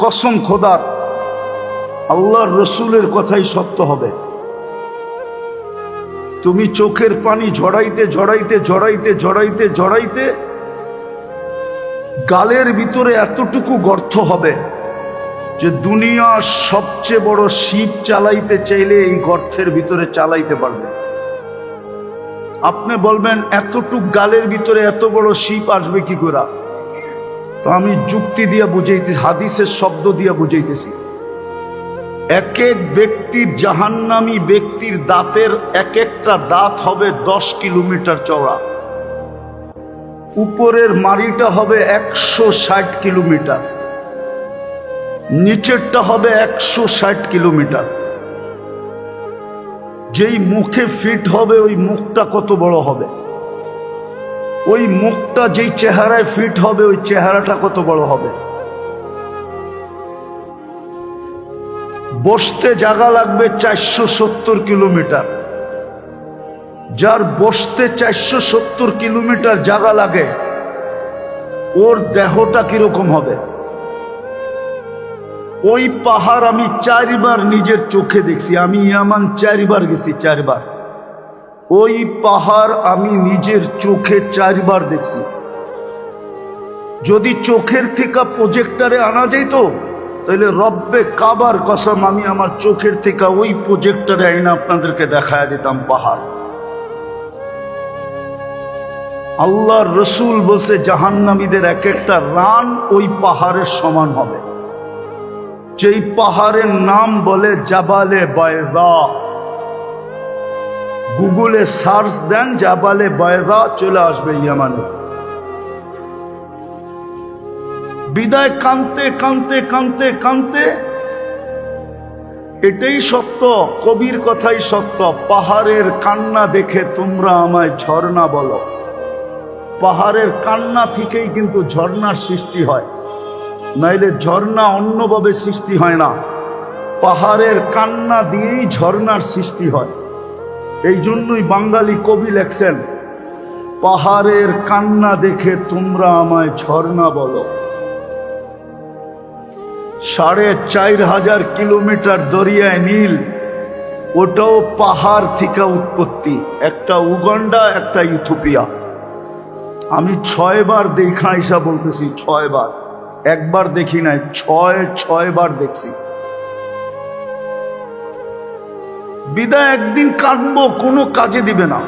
কসম খোদার, আল্লাহর রসুলের কথাই সত্য হবে। তুমি চোখের পানি ঝরাইতে ঝরাইতে ঝরাইতে ঝরাইতে ঝরাইতে গালের ভিতরে এতটুকু গর্ত হবে যে দুনিয়ার সবচেয়ে বড় শিপ চালাইতে চাইলে এই গর্তের ভিতরে চালাইতে পারবে। আপনি বলবেন এতটুক গালের ভিতরে এত বড় শিপ আসবে কি করে? তো আমি যুক্তি দিয়ে বুঝাইতেছি, হাদিসের শব্দ দিয়ে বুঝাইতেছি। এক এক ব্যক্তির, জাহান্নামী ব্যক্তির দাঁতের এক একটা দাঁত হবে 10 কিলোমিটার চওড়া, উপরের মাড়িটা হবে 160 কিলোমিটার, নিচেরটা হবে 160 কিলোমিটার। যেই মুখে ফিট হবে ওই মুখটা কত বড় হবে, ওই মুখটা যেই চেহারায় ফিট হবে ওই চেহারাটা কত বড় হবে। বসতে জায়গা লাগবে 470 কিলোমিটার। যার বসতে 470 কিলোমিটার জায়গা লাগে ওর দেহটা কিরকম হবে? ওই পাহাড় আমি 4 বার নিজের চোখে দেখছি। আমি ইয়ামান 4 বার গেছি, 4 বার। ওই পাহাড় আমি নিজের চোখে 4 বার দেখছি। যদি চোখের থেকে প্রজেক্টরে আনা যেত তাহলে রব্বে কাবার কসম আমি আমার চোখের থেকে ওই প্রজেক্টরে আইনা আপনাদেরকে দেখায় দিতাম পাহাড়। আল্লাহর রসুল বলছে জাহান্নামীদের এক একটা রান ওই পাহাড়ের সমান হবে। যেই পাহাড়ের নাম বলে জাবালে বায়দা। গুগলে সার্চ দেন জাবালে বায়দা, চলে আসবে ইয়ামানে। বিদায় কানতে কানতে কানতে কানতে, এটাই সত্য, কবির কথাই সত্য। পাহাড়ের কান্না দেখে তোমরা আমায় ঝর্ণা বলো। পাহাড়ের কান্না থেকেই কিন্তু ঝর্ণার সৃষ্টি হয়, নাইলে ঝর্ণা অন্যভাবে সৃষ্টি হয় না। পাহাড়ের কান্না দিয়েই ঝর্ণার সৃষ্টি হয়। এই জন্যই বাঙালি কবি লেখছেন, পাহাড়ের কান্না দেখে তোমরা আমায় ঝর্ণা বলো। 4500 কিলোমিটার দরিয়ায় নীল, ওটাও পাহাড় থেকে উৎপত্তি। একটা উগান্ডা, একটা ইথিওপিয়া। আমি 6 বার দেখা হিসাব বলতেছি, 6 বার, একবার দেখি নাই, 6 বার দেখছি। বিদায় একদিন কাঁদবো, কোনো কাজে দিবে না।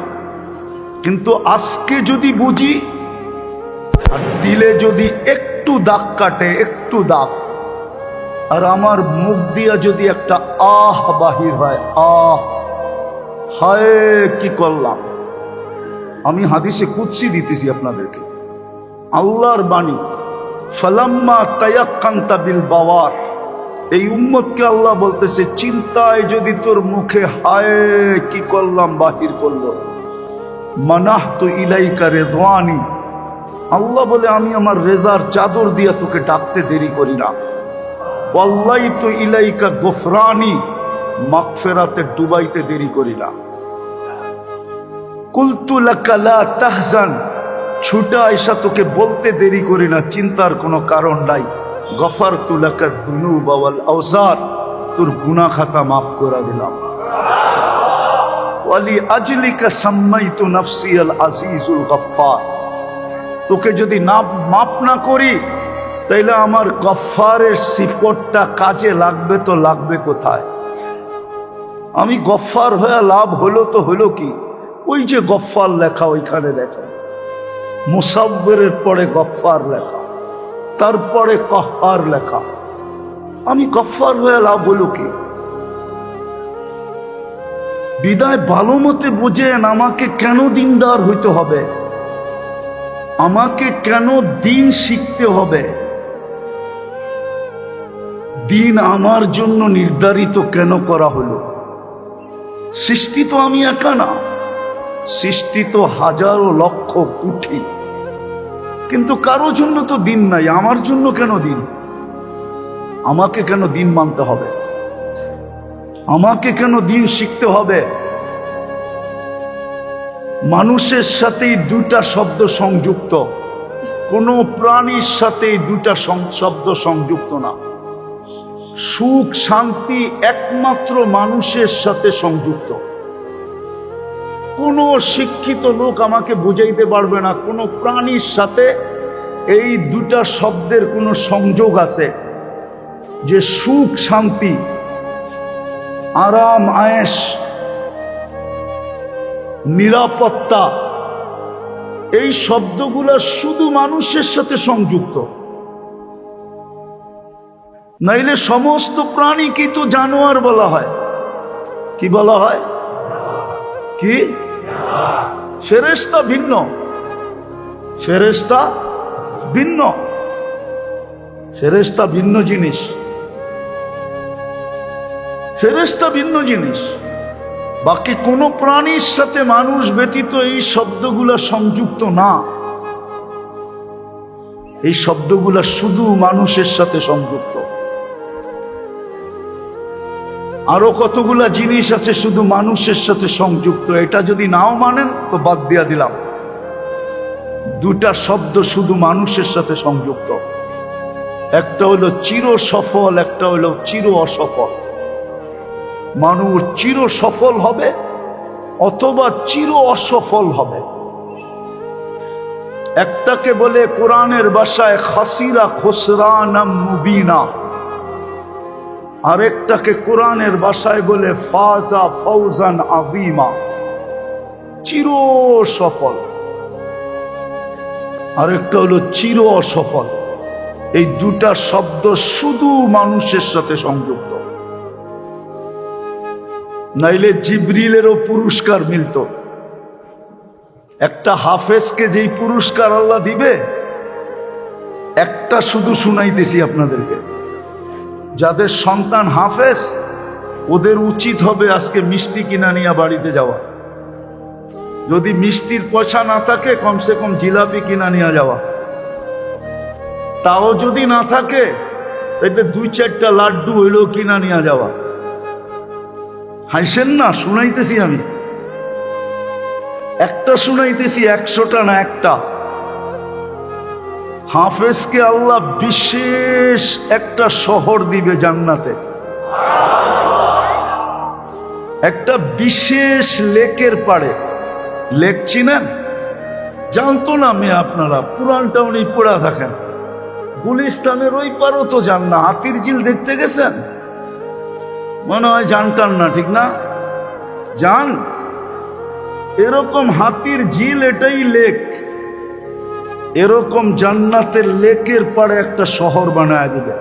কিন্তু আজকে যদি বুঝি আর দিলে যদি একটু দাগ কাটে, একটু দাগ, আর আমার মুখ দিয়া যদি একটা আহ বাহির হয়, আহ হায় কি করলাম। আমি হাদিসে কুদসি দিতেছি আপনাদেরকে, আল্লাহর বাণী। ফালাম্মা তায়াক্কানতা বিল বাওয়ার, এই উম্মতকে আল্লাহ বলতেছে, চিন্তায় যদি তোর মুখে হায় কি করলাম বাহির করলো, মানাহতু ইলাইকা রিদওয়ানি, আল্লাহ বলে আমি আমার রেজার চাদর দিয়া তোকে ডাকতে দেরি করি না। ওয়াল্লাইতু ইলাইকা গফরানি, মাগফিরাতে ডুবাইতে দেরি করি না। কুলতু লাকা লা তাহজান, ছুটা আয়সা তোকে বলতে দেরি করি না, চিন্তার কোনো কারণ নাই। গফারতু লাকা যুনুব ওয়াল আওজার, তোর গুনাহ খাতা মাফ করে দিলাম। ওয়ালি আজলিকা সাম্মাইতু নাফসি আল আজিজুল গফফার, তোকে যদি না মাফ না করি তাইলে আমার গফফারের সিফতটা কাজে লাগবে তো লাগবে কোথায়? আমি গফফার হয়ে লাভ হলো তো হলো কি? ওই যে গফফার লেখা ওইখানে দেখেন, মুসাব্বিরের পরে গফফার লেখা, তারপরে কহ্হার লেখা। আমি গফফার হয়ে লাভ হলো কি? বিদায় ভালো মতে বুঝেন, আমাকে কেন দিনদার হইতে হবে, আমাকে কেন দিন শিখতে হবে, দিন আমার জন্য নির্ধারিত কেন করা হলো? সৃষ্টি তো আমি একা না, সৃষ্টি তো হাজারো লক্ষ কোটি, কিন্তু কারো জন্য তো দিন নাই। আমার জন্য কেন দিন? আমাকে কেন দিন মানতে হবে? আমাকে কেন দিন শিখতে হবে? মানুষের সাথেই 2টা শব্দ সংযুক্ত, কোনো প্রাণীর সাথেই 2টা শব্দ সংযুক্ত না। সুখ শান্তি একমাত্র মানুষের সাথে সংযুক্ত। কোনো শিক্ষিত লোক আমাকে বুঝাইতে পারবে না কোনো প্রাণীর সাথে এই দুটা শব্দের কোনো সংযোগ আছে, যে সুখ শান্তি, আরাম আয়েশ, নিরাপত্তা, এই শব্দগুলো শুধু মানুষের সাথে সংযুক্ত। নাইলে সমস্ত প্রাণীকে তো জানোয়ার বলা হয়। কি বলা হয়? কি? ফেরেশতা ভিন্ন, ফেরেশতা ভিন্ন, ফেরেশতা ভিন্ন জিনিস, ফেরেশতা ভিন্ন জিনিস। বাকি কোন প্রাণীর সাথে মানুষ ব্যতীত এই শব্দগুলা সংযুক্ত না। এই শব্দগুলা শুধু মানুষের সাথে সংযুক্ত। আরো কতগুলা জিনিস আছে শুধু মানুষের সাথে সংযুক্ত, এটা যদি নাও মানেন তো বাদ দিয়া দিলাম। দুটা শব্দ শুধু মানুষের সাথে সংযুক্ত, একটা হলো চির সফল, একটা হলো চির অসফল। মানুষ চির সফল হবে অথবা চির অসফল হবে। একটাকে বলে কোরআনের ভাষায় খাসিরা খুসরানাম মুবিনা, আরেকটাকে কোরআনের ভাষায় বলে ফাজা ফাউজান আযীমা, চির সফল। আরেকটা হলো চির অসফল। এই দুটা শব্দ শুধু মানুষের সাথে সংযুক্ত, নাইলে জিবরিলেরও পুরস্কার মিলত। একটা হাফেজকে যেই পুরস্কার আল্লাহ দিবে, একটা শুধু শুনাইতেছি আপনাদেরকে, যাদের সন্তান হাফেজ ওদের উচিত হবে আজকে মিষ্টি কিনা নিয়ে বাড়িতে যাওয়া। যদি মিষ্টির পয়সা না থাকে কমসে কম জিলাপি কিনা নিয়ে যাওয়া। তাও যদি না থাকে তাহলে 2-4টা লাড্ডু হইলেও কিনা নিয়ে যাওয়া। হাসেন না, শুনাইতেছি আমি, একটা শুনাইতেছি, 100টা না, একটা। হাফেজকে আল্লাহ বিশেষ একটা শহর দিবে জান্নাতে, একটা বিশেষ লেকের পাড়ে। লেক চিনেন? জানতো না মেয়ে আপনারা, পুরানটা উনি পড়া থাকেন। গুলিস্তানের ওই পারও তো যান না, হাতির ঝিল দেখতে গেছেন? মনে হয় জানতাম না, ঠিক না? যান। এরকম হাতির ঝিল, এটাই লেক। এরকম জান্নাতের লেকের পাড়ে একটা শহর বানায় দিবে।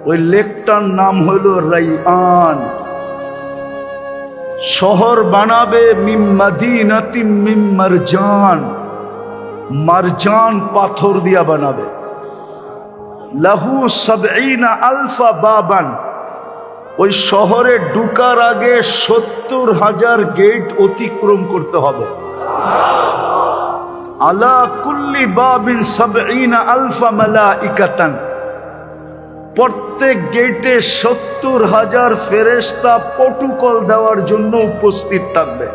ওই লেকটার নাম হলো রাইয়ান। শহর বানাবে মিম মাদিনাতিম মিম মারজান, মারজান পাথর দিয়া বানাবে। লাহু ৭০ আলফা বাবান, ওই শহরে ঢুকার আগে ৭০,০০০ গেট অতিক্রম করতে হবে। আলা কুল্লি বাবিন ৭০ আলফা মালাইকাতান, প্রত্যেক গেটে ৭০,০০০ ফেরেশতা প্রটোকল দেওয়ার জন্য উপস্থিত থাকবে।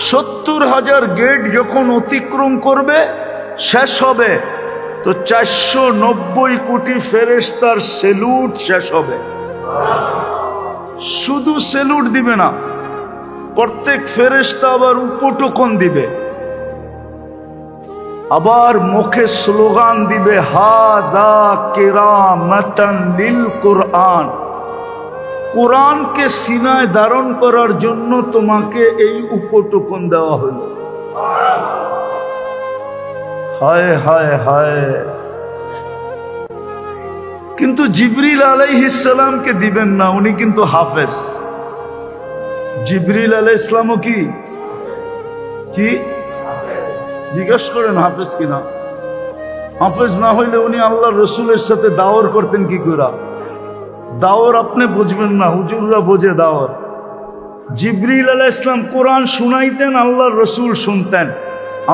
৭০,০০০ গেট যখন অতিক্রম করবে, শেষ হবে, তো ৪৯০ কোটি ফেরেশতার সেলুট শেষ হবে। শুধু সেলুট দিবে না, প্রত্যেক ফেরেশতা আবার উপটোকন দিবে, আবার মুখে স্লোগান দিবে, হাদা কিরামাতান লিল কুরআন, কোরআনকে সিনায় ধারণ করার জন্য তোমাকে এই উপটোকন দেওয়া হলো। হায় হায় হায়। কিন্তু জিবরিল আলাইহিস সালামকে দিবেন না, উনি কিন্তু হাফেজ। জিবরিল আলাইহিস সালামও কি কি জিজ্ঞাসা করেন হাফেজ কিনা? হাফেজ না হইলে উনি আল্লাহ রসুলের সাথে দাওয়ার করতেন কি করে? দাওয়ার আপনি বুঝবেন না, হুজুররা বোঝে দাওয়ার। জিবরিল আলাইহিস সালাম কোরআন শুনাইতেন, আল্লাহ রসুল শুনতেন।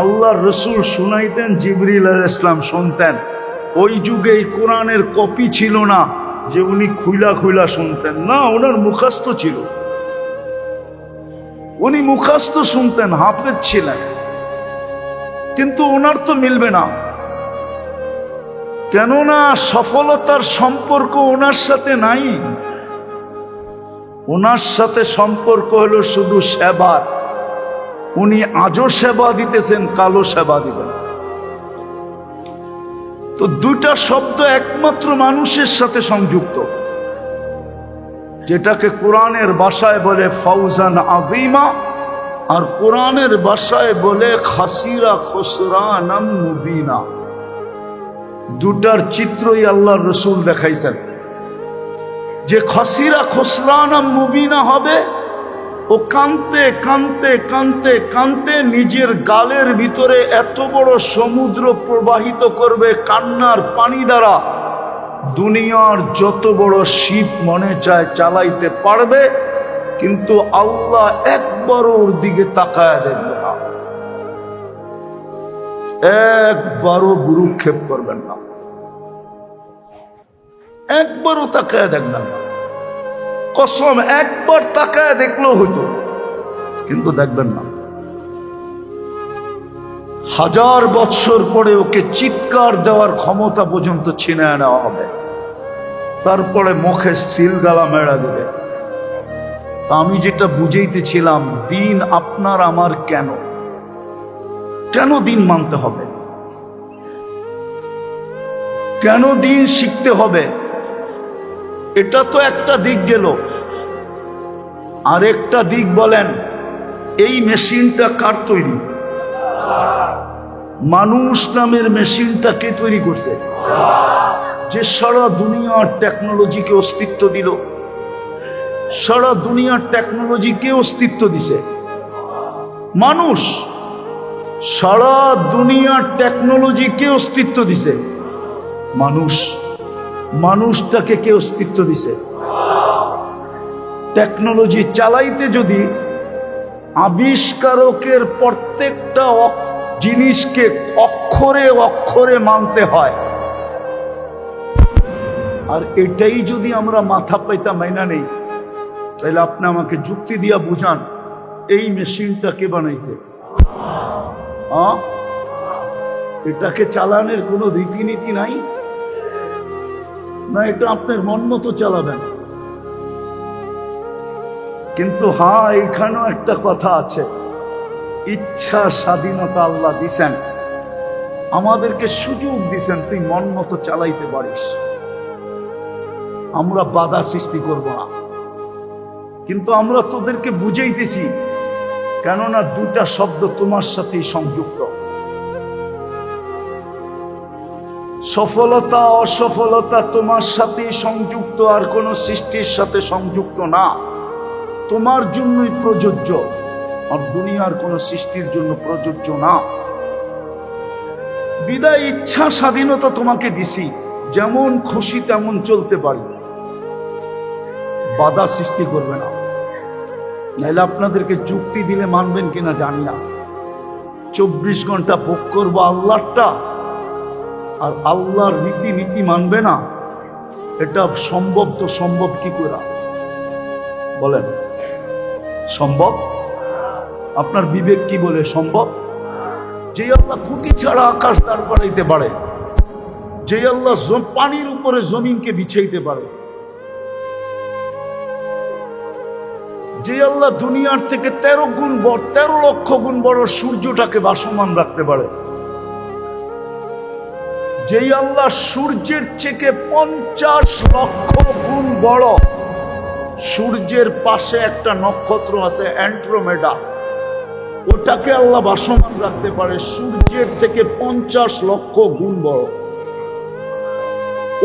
আল্লাহ রসুল শুনাইতেন, জিবরিল আলাইহিস সালাম শুনতেন। ওই যুগে এই কোরআনের কপি ছিল না যে উনি খুইলা খুইলা শুনতেন, না, ওনার মুখস্থ ছিল। উনি মুখস্থ শুনতেন, হাফেজ ছিলেন। কিন্তু ওনার তো মিলবে না, কেননা সফলতার সম্পর্ক ওনার সাথে নাই, ওনার সাথে সম্পর্ক হলো শুধু সেবার। উনি আজও সেবা দিতেছেন, কালো সেবা দিবেন। তো দুইটা শব্দ একমাত্র মানুষের সাথে সংযুক্ত, যেটাকে কোরআনের ভাষায় বলে ফাউজান আযীমা, আর কোরআনের ভাষায় বলে খাসিরা খুসরানাম মুবিনা। দুটার চিত্রই আল্লাহর রাসূল দেখাইছেন। যে খাসিরা খুসরানাম মুবিনা হবে, ও কানতে কানতে কানতে কানতে নিজের গালের ভিতরে এত বড় সমুদ্র প্রবাহিত করবে কান্নার পানি দ্বারা, দুনিয়ার যত বড় শিপ মনে চায় চালাইতে পারবে, কিন্তু আল্লাহ একবারও ওর দিকে তাকায় দেখবে না, একবারও ভ্রুক্ষেপ করবেন না, একবারও তাকায় দেখবেন না। কসম, একবার তাকায় দেখলেও হইতো, কিন্তু দেখবেন না। 1000 বৎসর পরে ওকে চিৎকার দেওয়ার ক্ষমতা পর্যন্ত ছিনিয়ে নেওয়া হবে, তারপরে মুখে সিল গালা মেরা দেবে। আমি যেটা বুঝাইতেছিলাম, দিন আপনার আমার কেন, কেন দিন মানতে হবে, কেন দিন শিখতে হবে, এটা তো একটা দিক গেল। আরেকটা দিক বলেন, এই মেশিনটা কার তৈরি? মানুষ নামের মেশিনটা কে তৈরি করছে? যে সারা দুনিয়ার টেকনোলজিকে অস্তিত্ব দিল, সারা দুনিয়ার টেকনোলজিকে অস্তিত্ব দিছে মানুষ, সারা দুনিয়ার টেকনোলজিকে অস্তিত্ব দিছে মানুষ। মানুষটাকে কে অস্তিত্ব দিছে? টেকনোলজি চালাইতে যদি আবিষ্কারকের প্রত্যেকটা জিনিসকে অক্ষরে অক্ষরে মানতে হয়, আর এটাই যদি আমরা মাথা পাইতা মাইনা নেই, তাহলে আপনি আমাকে যুক্তি দিয়া বুঝান এই মেশিনটা কে বানাইছে? এটাকে চালানোর কোনো রীতিনীতি নাই না, এটা আপনার মন মতো চালাবেন। কিন্তু হ্যাঁ, এখানেও একটা কথা আছে, ইচ্ছা স্বাধীনতা আল্লাহ দিছেন, আমাদেরকে সুযোগ দিছেন, তুই মন মতো চালাইতে পারিস, আমরা বাধা সৃষ্টি করব না। কিন্তু আমরা তোদেরকে বুঝাইতেছি, কেননা দুটা শব্দ তোমার সাথেই সংযুক্ত। সফলতা অসফলতা তোমার সাথেই সংযুক্ত, আর কোন সৃষ্টির সাথে সংযুক্ত না, তোমার জন্যই প্রযোজ্য, আর দুনিয়ার কোন সৃষ্টির জন্য প্রযোজ্য না। বিদায় ইচ্ছা স্বাধীনতা তোমাকে দিছি, যেমন খুশি তেমন চলতে পারি, বাধা সৃষ্টি করবে না। নাহলে আপনাদেরকে যুক্তি দিলে মানবেন কিনা জানি না, 24 ঘন্টা ভোগ করবো আল্লাহটা, আর আল্লাহর রীতিনীতি মানবে না, এটা সম্ভব? তো সম্ভব কি করে বলেন? সম্ভব? আপনার বিবেক কি বলে সম্ভব? যে আল্লাহ খুঁটি ছাড়া আকাশ দাঁড় করাইতে পারে, যে আল্লাহ পানির উপরে জমিনকে বিছাইতে পারে, যে আল্লাহ দুনিয়ার থেকে 13 লক্ষ গুণ বড় সূর্যটাকে ভাসমান রাখতে পারে, যেই আল্লাহ সূর্যের থেকে 50 লক্ষ গুণ বড়, সূর্যের পাশে একটা নক্ষত্র আছে অ্যান্ড্রোমেডা, ওটাকে আল্লাহ ভাসমান রাখতে পারে সূর্যের থেকে 50 লক্ষ গুণ বড়।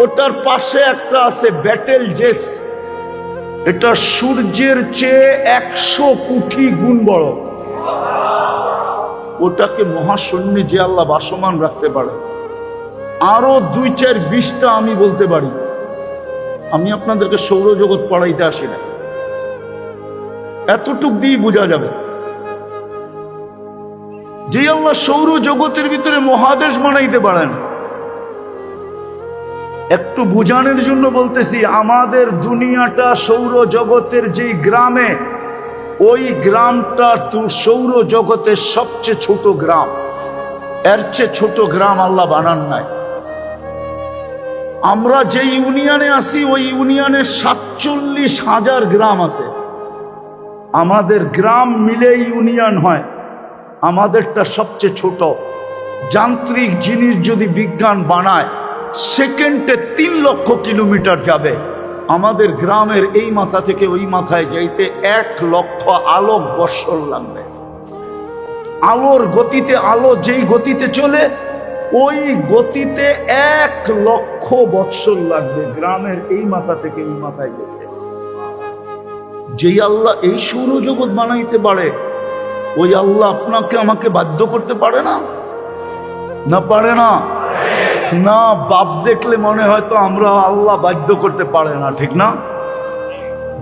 ওটার পাশে একটা আছে ব্যাটেল জেস, এটা সূর্যের চেয়ে 100 কোটি গুণ বড়, ওটাকে মহাশূন্যে যে আল্লাহ ভাসমান রাখতে পারে। আরো 2-4-20টা আমি বলতে পারি, আমি আপনাদেরকে সৌরজগৎ পড়াইতে আসি না, এতটুক দিয়ে বোঝা যাবে। যে আল্লাহ সৌরজগতের ভিতরে মহাদেশ বানাইতে পারেন, একটু বুঝানোর জন্য বলতেছি, আমাদের দুনিয়াটা সৌরজগতের যেই গ্রামে, ওই গ্রামটা তো সৌরজগতের সবচেয়ে ছোট গ্রাম, এর চেয়ে ছোট গ্রাম আল্লাহ বানান নাই। আমরা যে ইউনিয়নে আছি ওই ইউনিয়নে 47,000 গ্রাম আছে। আমাদের গ্রাম মিলে ইউনিয়ন হয়, আমাদেরটা সবচেয়ে ছোট। যান্ত্রিক জিনিস যদি বিজ্ঞান বানায় সেকেন্ডে 3 লক্ষ কিলোমিটার যাবে। আমাদের গ্রামের এই মাথা থেকে ওই মাথায় যাইতে 1 লক্ষ আলোক বৎসর লাগবে। আলোর গতিতে, আলো যেই গতিতে চলে ওই গতিতে 1 লক্ষ বৎসর লাগবে গ্রামের এই মাথা থেকে ওই মাথায় যেতে। যেই আল্লাহ এই সৌরজগৎ বানাইতে পারে ওই আল্লাহ আপনাকে আমাকে বাধ্য করতে পারে না? না পারে না? না, বাপ দেখলে মনে হয় তো আমরা আল্লাহ বাধ্য করতে পারে না, ঠিক না?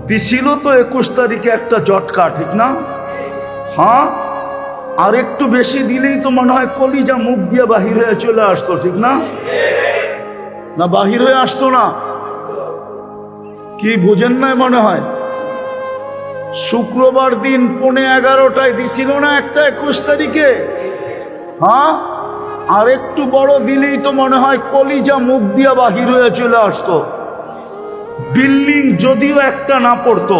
দিছিল তো 21 তারিখে একটা জটকা, ঠিক না? হ্যাঁ, আর একটু বেশি দিলেই তো মনে হয় কলিজা মুখ দিয়ে বাহির হয়ে চলে আসতো, ঠিক না? না বাহির হয়ে আসতো না? কি বোঝেন নাই মনে হয়? শুক্রবার দিন 11:15 দিছিল না একটা 21 তারিখে? হ্যাঁ, আর একটু বড় দিলেই তো মনে হয় কলিজা মুখ দিয়া বাহির হয়ে চলে আসতো। বিল্ডিং যদিও একটা না পড়তো,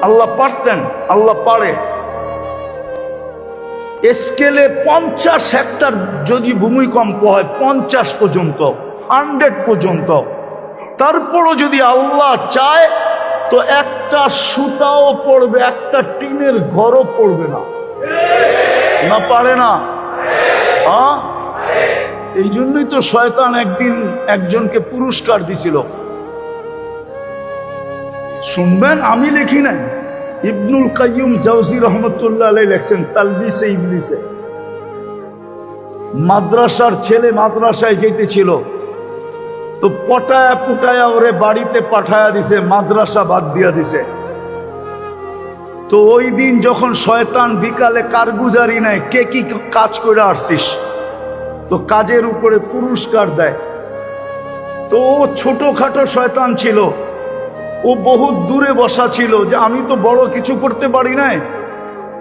আল্লাহ পারতেন, আল্লাহ পারে। স্কেলে 50 হেক্টর যদি ভূমিকম্প হয়, 50 পর্যন্ত, 100 পর্যন্ত, তারপরও যদি আল্লাহ চায় তো একটা সুতাও পড়বে, একটা টিনের ঘরও পড়বে না। না পারে না? হ্যাঁ, এই জন্যই তো শয়তান একদিন একজনকে পুরস্কার দিছিল। শুনবেন, আমি লিখি নাই, ইবনুল কাইয়ুম জাওজি রহমতুল্লাহ আলাইহি লেখছেন তালবিসে ইবলিসে। মাদ্রাসার ছেলে মাদ্রাসায় যেতেছিল তো পটায়া পুটায়া ওরে বাড়িতে পাঠায়া দিছে, মাদ্রাসা বাদ দিয়া দিছে। তো ওই দিন যখন শয়তান বিকালে কারগুজারি নেয়, কে কি কাজ করে আসছিস, তো কাজের উপরে পুরস্কার দেয়। তো ও ছোটখাটো শয়তান ছিল, ও বহুত দূরে বসা ছিল যে আমি তো বড় কিছু করতে পারি নাই,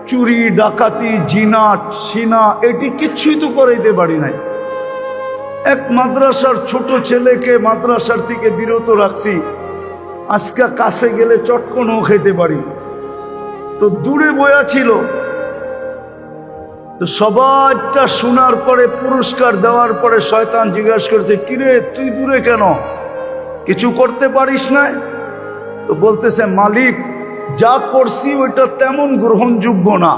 চুরি ডাকাতি জিনা সিনা এটি কিচ্ছুই তো করাইতে পারি নাই। এক মাদ্রাসার ছোট ছেলেকে মাদ্রাসার থেকে বিরত রাখছি, আজকে কাছে গেলে চটকনও খেতে পারি। তো দূরে বয়া ছিল, তো সবাইটা শোনার পরে পুরস্কার দেওয়ার পরে শয়তান জিজ্ঞাসা করছে, কিরে তুই দূরে কেন, কিছু করতে পারিস না? তো বলতেছে, মালিক যা করছি ওইটা তেমন গ্রহণযোগ্য না,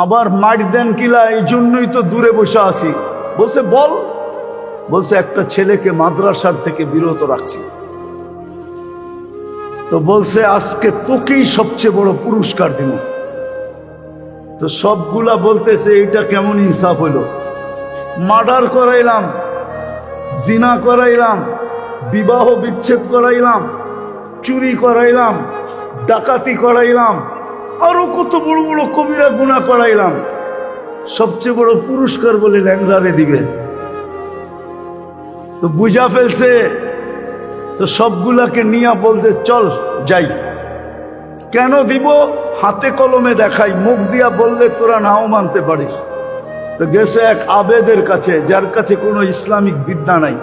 আবার মার দেন কিলা, এই জন্যই তো দূরে বসে আছি। বলছে বল। বলছে একটা ছেলেকে মাদ্রাসার থেকে বিরত রাখছি। তো বলছে আজকে তোকেই সবচেয়ে বড় পুরস্কার দিব। তো সবগুলা বলতেছে এটা কেমন ইনসাফ হইল, মার্ডার করাইলাম, জিনা করাইলাম, বিবাহ বিচ্ছেদ করাইলাম, চুরি করাইলাম, ডাকাতি করাইলাম, আরো কত বড় বড় কবিরা গুনাহ করাইলাম, সবচেয়ে বড় পুরস্কার বলে ল্যাংড়ারে দিবে। তো বুঝা ফেলছে, তো সবগুলাকে নিয়ে বলতে চল যাই। কেন দিব? হাতে কলমে দেখাই, মুখ দিয়া বললে তোরা নাও মানতে পারিস। তো গেছে এক আবেদের কাছে, যার কাছে কোনো ইসলামিক বিদ্যা নাই,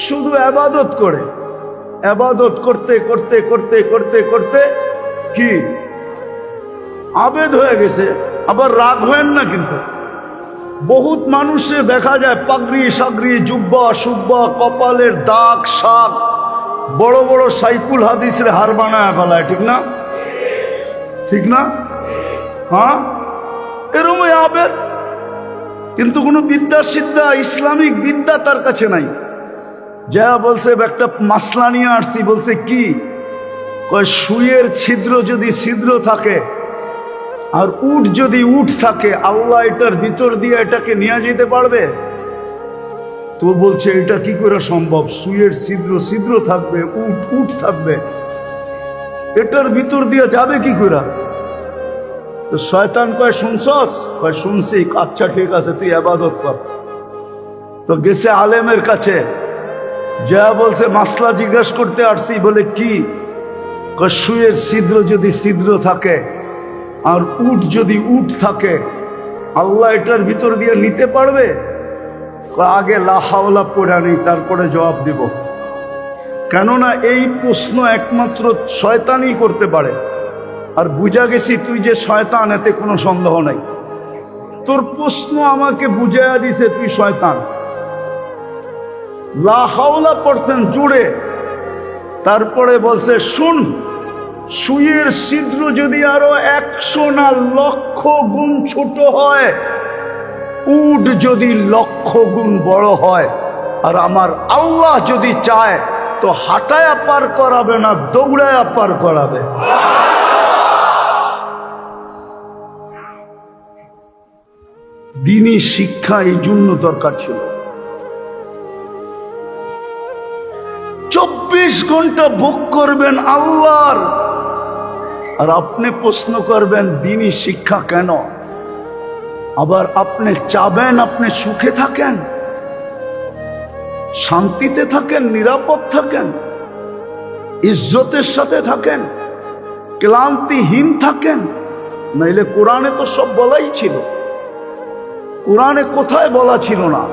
শুধু আবাদত করে, আবাদত করতে করতে করতে করতে করতে কি আবেদ হয়ে গেছে। আবার রাগ হয়েন না, কিন্তু বহুত মানুষে দেখা যায় পাগড়ি সাগড়ি জুব্বা সুব্বা কপালের দাগ শাক বড় বড় সাইকুল হাদিসের হার বানায় ফেলায়, ঠিক না? ঠিক না? হ্যাঁ, এরকমই আবেদ, কিন্তু কোনো বিদ্যা সিদ্ধা ইসলামিক বিদ্যা তার কাছে নাই। যা বলছে একটা মাসলা নিয়ে আসছি, বলছে কি কয় সুইয়ের ছিদ্র যদি ছিদ্র থাকে আর উট যদি উট থাকে, আল্লাহ এটার ভিতর দিয়ে এটাকে নিয়ে যেতে পারবে? তো বলছে এটা কি করে সম্ভব, সুইয়ের ছিদ্র ছিদ্র থাকবে, উট উট থাকবে, এটার ভিতর দিয়ে যাবে কি করে? তো শয়তান কয় শুনছস? কয় শুনছি। আচ্ছা ঠিক আছে, তুই ইবাদত কর। তো গেছে আলেমের কাছে, যা বলছে মাসলা জিজ্ঞাসা করতে আসছি। বলে কি? কয় সুইয়ের ছিদ্র যদি ছিদ্র থাকে আর উট যদি উট থাকে, আল্লাহ এটার ভিতর দিয়ে নিতে পারবে? আগে লা হাওলা পড়া নেই, তারপরে জবাব দিব। কেননা এই প্রশ্ন একমাত্র শয়তানই করতে পারে। আর বুঝা গেছি তুই যে শয়তান, এতে কোনো সন্দেহ নাই। তোর প্রশ্ন আমাকে বুঝাইয়া দিছে তুই শয়তান। লা হাওলা পড়ছেন জুড়ে, তারপরে বলছে শুন, সুইয়ের ছিদ্র যদি আরো 100 না লক্ষ গুণ ছোট হয়, উট যদি লক্ষ গুণ বড় হয়, আর আমার আল্লাহ যদি চায় তো হাঁটায়া পার করাবে না, দৌড়ায়া পার করাবে। দ্বীনি শিক্ষা এই জন্য দরকার ছিল। 24 ঘন্টা ভোগ করবেন আল্লাহর, আর আপনি প্রশ্ন করবেন দ্বীনি শিক্ষা কেন? আবার আপনি চাবেন আপনি সুখে থাকেন, শান্তিতে থাকেন, নিরাপদ থাকেন, ইজ্জতের সাথে থাকেন, ক্লান্তিহীন থাকেন। নাইলে কোরআনে তো সব বলাই ছিল। কোরআনে কোথায় বলা ছিল না?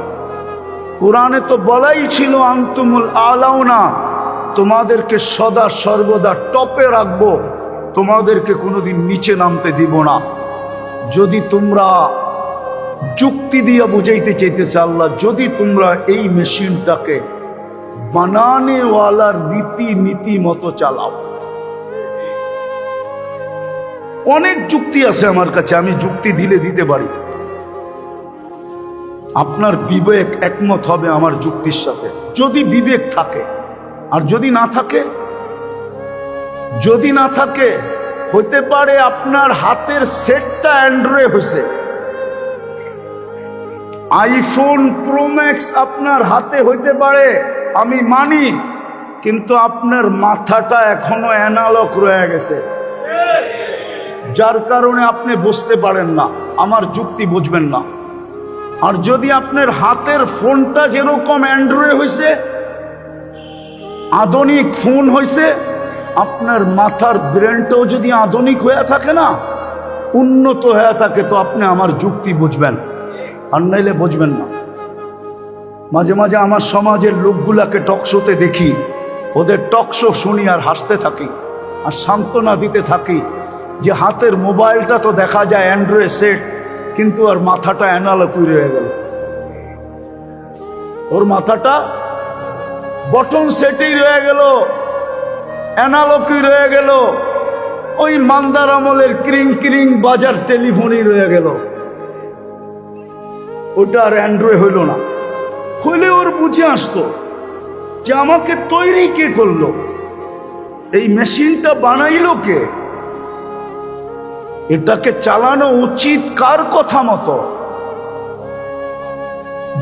কোরআনে তো বলাই ছিল আনতুমুল আলাউনা, তোমাদেরকে সদা সর্বদা টপে রাখবো, তোমাদেরকে কোনোদিন নিচে নামতে দিব না। যদি তোমরা যুক্তি দিয়া বুঝাইতে চাইতেছে আল্লাহ, যদি তোমরা এই মেশিনটাকে বানানেওয়ালার নীতি মতো চালাও। অনেক যুক্তি আছে আমার কাছে, আমি যুক্তি দিতে পারি। আপনার বিবেক একমত হবে আমার যুক্তির সাথে, যদি বিবেক থাকে। আর যদি না থাকে, হতে পারে আপনার হাতের সেটটা অ্যান্ড্রয়েড হয়েছে, আইফোন প্রো ম্যাক্স আপনার হাতে হইতে পারে, আমি মানি, কিন্তু আপনার মাথাটা এখনো অ্যানালগ রয়ে গেছে, যার কারণে আপনি বুঝতে পারেন না, আমার যুক্তি বুঝবেন না। আর যদি আপনার হাতের ফোনটা যেরকম অ্যান্ড্রয়েড হয়েছে, আধুনিক ফোন হয়েছে, আপনার মাথার ব্রেনটাও যদি আধুনিক হয়ে থাকে না, উন্নত হয়ে থাকে, তো আপনি আমার যুক্তি বুঝবেন, আর নাইলে বুঝবেন না। মাঝে মাঝে আমার সমাজের লোকগুলাকে টকশোতে দেখি, ওদের টকশো শুনি আর হাসতে থাকি আর সান্ত্বনা দিতে থাকি যে হাতের মোবাইলটা তো দেখা যায় অ্যান্ড্রয়েড সেট, কিন্তু আর মাথাটা অ্যানালগ রয়ে গেল, ওর মাথাটা বটন সেটেই রয়ে গেল, অ্যানালগই রয়ে গেল, ওই মান্দার আমলের ক্রিং বাজার টেলিফোনই রয়ে গেল, ওটা আর অ্যান্ড্রয়েড হইল না। হইলে ওর বুঝে আসতো যে আমাকে তৈরি কে করলো, এই মেশিনটা বানাইলো কে, এটাকে চালানো উচিত কার কথা মতো,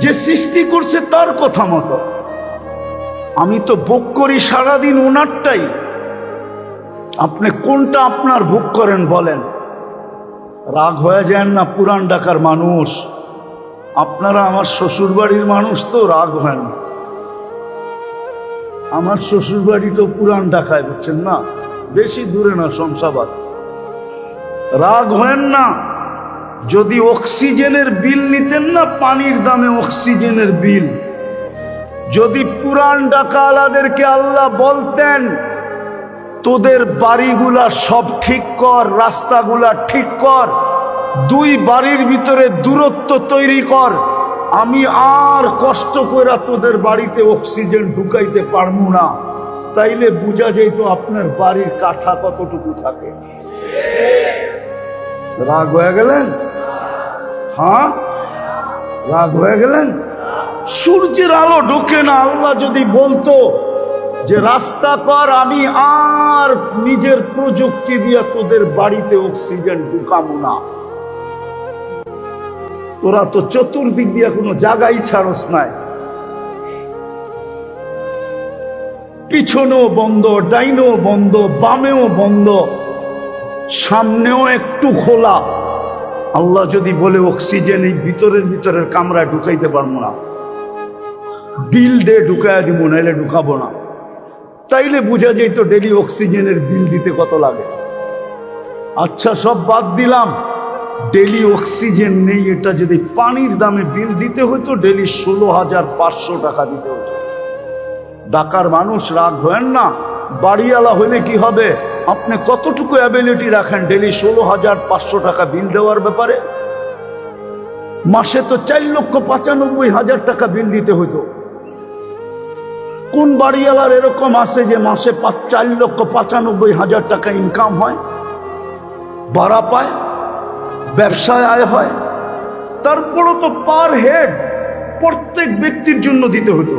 যে সৃষ্টি করছে তার কথা মতো। আমি তো ভোগ করি সারাদিন ওনারটাই, আপনি কোনটা আপনার ভোগ করেন বলেন? রাগ হয়ে যান না পুরান ঢাকার মানুষ, আপনারা আমার শ্বশুর বাড়ির মানুষ, তো রাগ হয় না। আমার শ্বশুর বাড়ি তো পুরান ঢাকায়, বুঝছেন না, বেশি দূরে না, শমশাবাদ। রাগ হয় না। যদি অক্সিজেনের বিল নিতেন না, পানির দামে অক্সিজেনের বিল, যদি পুরান ঢাকাওয়ালাদেরকে আল্লাহ বলতেন তোদের বাড়িগুলা সব ঠিক কর, রাস্তাগুলা ঠিক কর, 2 বাড়ির ভিতরে দূরত্ব তৈরি কর, আমি আর কষ্ট করে তোদের বাড়িতে অক্সিজেন ঢুকাইতে পারবো না, তাইলে বুঝা যাইতো আপনার বাড়ির কাঠা কতটুকু থাকে। রাগ হয়ে গেলেন? হ্যাঁ, রাগ হয়ে গেলেন? সূর্যের আলো ঢোকে না, আল্লাহ যদি বলতো যে রাস্তা কর, আমি আর নিজের প্রযুক্তি দিয়ে তোদের বাড়িতে অক্সিজেন ঢুকাবো না। তোরা তো চতুর্দিক দিয়ে কোনো জায়গাই ছাড়স নাই, পিছনেও বন্ধ, ডাইনেও বন্ধ, বামেও বন্ধ, সামনেও একটু খোলা। আল্লাহ যদি বলে অক্সিজেন এই ভিতরের কামরায় ঢুকাইতে পারবো না, বিল দিয়ে ঢুকাইয়া দিব, নাইলে ঢুকাবো না, তাইলে বুঝা যেত ডেলি অক্সিজেনের বিল দিতে কত লাগে। আচ্ছা, সব বাদ দিলাম, ডেলি অক্সিজেন নেই, এটা যদি পানির দামে বিল দিতে হতো ডেলি 16,500 টাকা দিতে হতো। ঢাকার মানুষ রাগ হয়েন না, বাড়িওয়ালা হইলে কি হবে, আপনি কতটুকু অ্যাবিলিটি রাখেন ডেলি 16,500 টাকা বিল দেওয়ার ব্যাপারে? মাসে তো 4,95,000 টাকা বিল দিতে হতো। কোন বাড়িওয়ালার এরকম আছে যে মাসে 4,95,000 টাকা ইনকাম হয়, ভাড়া পায়, ব্যবসায় আয় হয়? তারপরও তো পার হেড প্রত্যেক ব্যক্তির জন্য দিতে হতো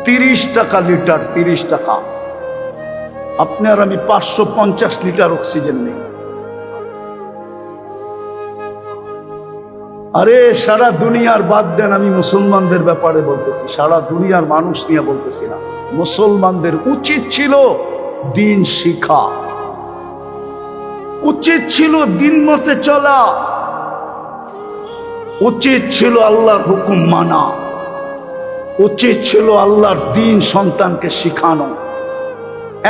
30 টাকা লিটার। 30 টাকা। আপনি আর আমি 550 লিটার অক্সিজেন নেই। আরে সারা দুনিয়ার বাদ দেন, আমি মুসলমানদের ব্যাপারে বলতেছি, সারা দুনিয়ার মানুষ নিয়ে বলতেছি না। মুসলমানদের উচিত ছিল দিন শিখা, উচিত ছিল দিন মতে চলা, উচিত ছিল আল্লাহর হুকুম মানা, উচিত ছিল আল্লাহর দিন সন্তানকে শিখানো।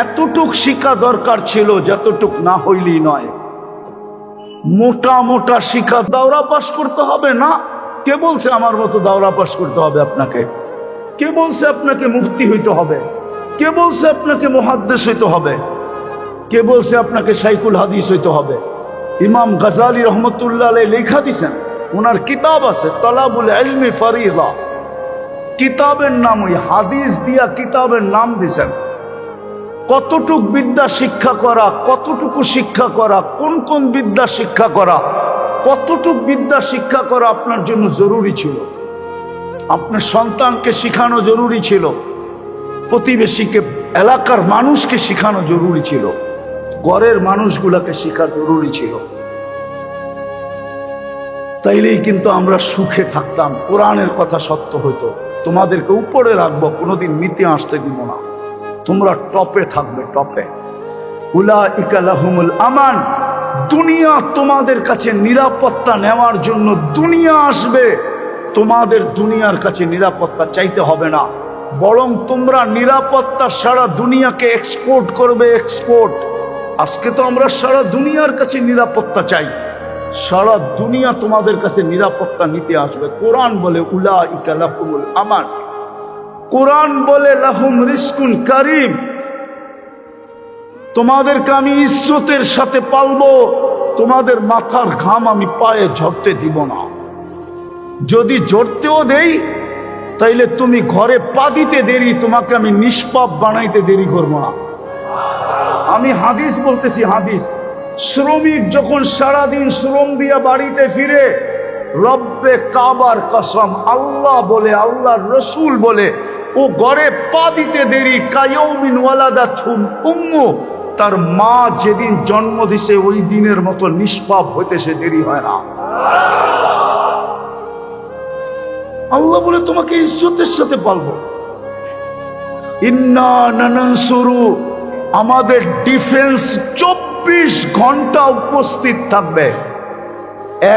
এতটুক শিখা দরকার ছিল যতটুক না হইলেই নয়। মোটা মোটা শিখা দাওরা পাস করতে হবে না। কে বলছে আমার মতো দাওরা পাস করতে হবে আপনাকে? কে বলছে আপনাকে মুফতি হইতে হবে? কে বলছে আপনাকে মুহাদ্দিস হইতে হবে? কে বলছে আপনাকে শাইখুল হাদিস হইতে হবে? ইমাম গাজালি রহমতুল্লাহ আলাইহি লেখা দিছেন, ওনার কিতাব আছে তলাবুল ইলমি ফরিদা। কিতাবের নাম ওই হাদিস দিয়া কিতাবের নাম দিছেন। কতটুক বিদ্যা শিক্ষা করা, কতটুকু শিক্ষা করা, কোন কোন বিদ্যা শিক্ষা করা, কতটুক বিদ্যা শিক্ষা করা আপনার জন্য জরুরি ছিল। আপনার সন্তানকে শিখানো জরুরি ছিল, প্রতিবেশীকে, এলাকার মানুষকে শিখানো জরুরি ছিল, ঘরের মানুষগুলোকে শিখা জরুরি ছিল। তাইলেই কিন্তু আমরা সুখে থাকতাম, কোরআনের কথা সত্য হইতো। তোমাদেরকে উপরে রাখবো, কোনোদিন নিতে আসতে দিব না, তোমরা টপে থাকবে, টপে। উলাইকা লাহুমুল আমান। দুনিয়া তোমাদের কাছে নিরাপত্তা নেওয়ার জন্য দুনিয়া আসবে, তোমাদের দুনিয়ার কাছে নিরাপত্তা চাইতে হবে না, বরং তোমরা নিরাপত্তা সারা দুনিয়াকে এক্সপোর্ট করবে, এক্সপোর্ট। আজকে তো আমরা সারা দুনিয়ার কাছে নিরাপত্তা চাই, সারা দুনিয়া তোমাদের কাছে নিরাপত্তা নিতে আসবে। কোরআন বলে উলাইকা লাহুমুল আমান, কোরআন বলে লাহুম রিজকুন কারীম, তোমাদেরকে আমি ইজ্জতের সাথে পালবো, তোমাদের মাথার ঘাম আমি পায়ে ঝরতে দিব না। যদি ঝরতেও দেই তাইলে তুমি ঘরে পা দিতে দেরি, তোমাকে আমি নিষ্পাপ বানাইতে দেরি করব না। আমি হাদিস বলতেছি, হাদিস। শ্রমিক যখন সারাদিন শ্রম দিয়া বাড়িতে ফিরে, রব্বে কাবার কসম, আল্লাহ বলে, আল্লাহর রসুল বলে, ও ঘরে পা দিতে দেরি কায়াউমিন ওয়ালাদাতুম উম্মু, তার মা যেদিন জন্ম দিছে ওই দিনের মতো নিষ্পাপ হইতে সে দেরি হয় না। আল্লাহ বলে তোমাকে ইজ্জতের সাথে পালবো। ইন্না নানসুরু, আমাদের ডিফেন্স 24 ঘন্টা উপস্থিত থাকবে।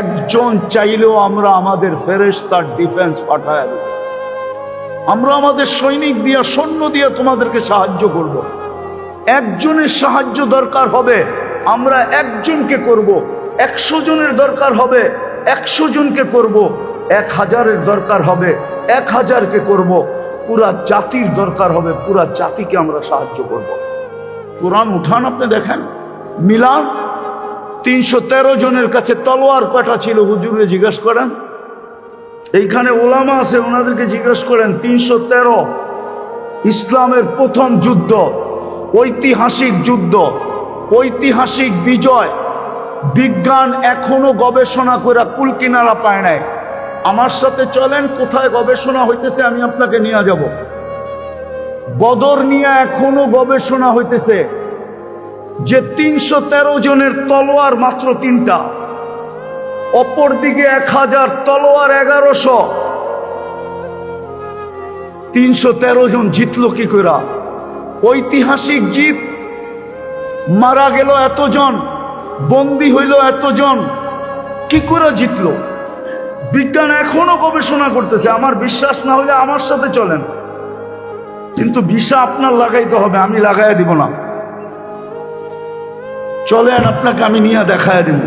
একজন চাইলেও আমরা আমাদের ফেরেশতার ডিফেন্স পাঠায় দেব। আমরা আমাদের সৈনিক দিয়া, সৈন্য দিয়া তোমাদেরকে সাহায্য করব। একজনের সাহায্য দরকার হবে, আমরা একজনকে করব। 100 জনের দরকার হবে, 100 জনকে করব। 1000-এর দরকার হবে, 1000-কে করব। পুরা জাতির দরকার হবে, পুরা জাতিকে আমরা সাহায্য করব। কোরআন উঠান, আপনি দেখেন, মিলান। 313 জনের কাছে তলোয়ার কাটা ছিল, হুজুরে জিজ্ঞেস করেন। এইখানে ওলামা আছে, ওনাদেরকে জিজ্ঞেস করেন। 313, ইসলামের প্রথম যুদ্ধ, ঐতিহাসিক যুদ্ধ, ঐতিহাসিক বিজয়। বিজ্ঞান এখনো গবেষণা করে কুল কিনারা পায় নাই। আমার সাথে চলেন, কোথায় গবেষণা হইতেছে আমি আপনাকে নিয়ে যাব। বদর নিয়ে এখনো গবেষণা হইতেছে, যে 313 জনের তলোয়ার মাত্র 3টা, অপরদিকে 1000 তলোয়ার 1100। 313 জন জিতলো কি করে? ঐতিহাসিক জিত। মারা গেল এতজন, বন্দী হইল এতজন, কি করে জিতলো? বিজ্ঞান এখনো গবেষণা করতেছে। আমার বিশ্বাস না হলে আমার সাথে চলেন, কিন্তু ভিসা আপনার লাগাইতে হবে, আমি লাগাইয়া দিব না। চলেন, আপনাকে আমি নিয়ে দেখায় দিব।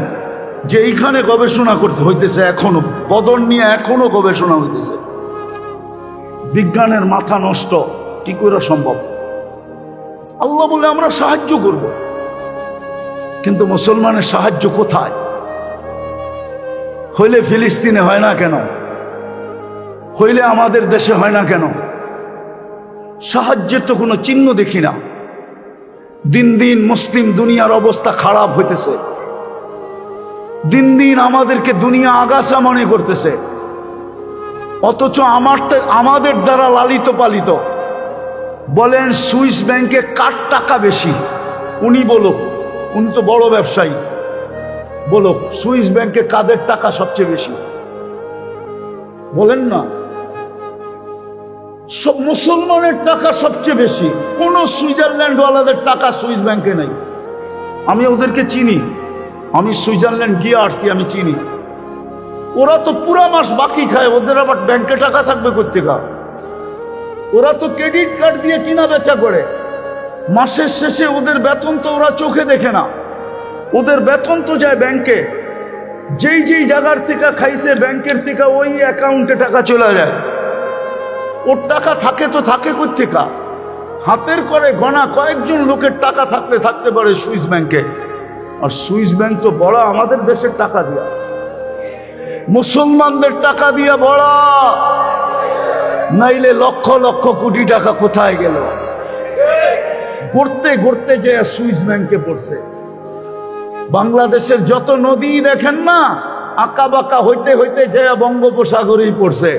যে এইখানে গবেষণা করতে হইতেছে, এখনো বদর নিয়ে এখনো গবেষণা হইতেছে। বিজ্ঞানের মাথা নষ্ট, কি করে সম্ভব? আল্লাহ বলে আমরা সাহায্য করব, কিন্তু মুসলমানের সাহায্য কোথায়? হইলে ফিলিস্তিনে হয় না কেন? হইলে আমাদের দেশে হয় না কেন? সাহায্যের তো কোনো চিহ্ন দেখি না। দিন দিন মুসলিম দুনিয়ার অবস্থা খারাপ হইতেছে। দিন দিন আমাদেরকে দুনিয়া আগাছা মনে করতেছে, অথচ আমাদের দ্বারা লালিত পালিত। বলেন সুইস ব্যাংকে কার টাকা বেশি? উনি বলুক, উনি তো বড় ব্যবসায়ী, বলুক সুইস ব্যাংকে কাদের টাকা সবচেয়ে বেশি? বলেন না। সব মুসলমানের টাকা সবচেয়ে বেশি। কোন সুইজারল্যান্ড ওয়ালাদের টাকা সুইস ব্যাংকে নাই। আমি ওদেরকে চিনি, আমি সুইজারল্যান্ড গিয়ে আসছি, আমি চিনি। ওরা তো পুরা মাস বাকি খায়, ওদের আবার ব্যাংকে টাকা থাকবে কোথেকে? ওরা তো ক্রেডিট কার্ড দিয়ে কিনা বেচা করে। মাসের শেষে ওদের বেতন তো ওরা চোখে দেখে না, ওদের বেতন তো যায় ব্যাংকে। যেই যেই জায়গার থেকে খাইছে ব্যাংকের থেকে ওই অ্যাকাউন্টে টাকা চলে যায়। ওর টাকা থাকে তো থাকে কোথেকে? হাতের করে গণা কয়েকজন লোকের টাকা থাকতে পারে সুইস ব্যাংকে। আর সুইস ব্যাংক তো বড় আমাদের দেশের টাকা দিয়া, মুসলমানদের টাকা দিয়া বড়, নাইলে লক্ষ লক্ষ কোটি টাকা কোথায় গেল? ঘুরতে ঘুরতে যে সুইস ব্যাংকে পড়ছে। বাংলাদেশের যত নদী দেখেন না, আঁকা বাঁকা হইতে হইতে যে বঙ্গোপসাগরেই পড়ছে।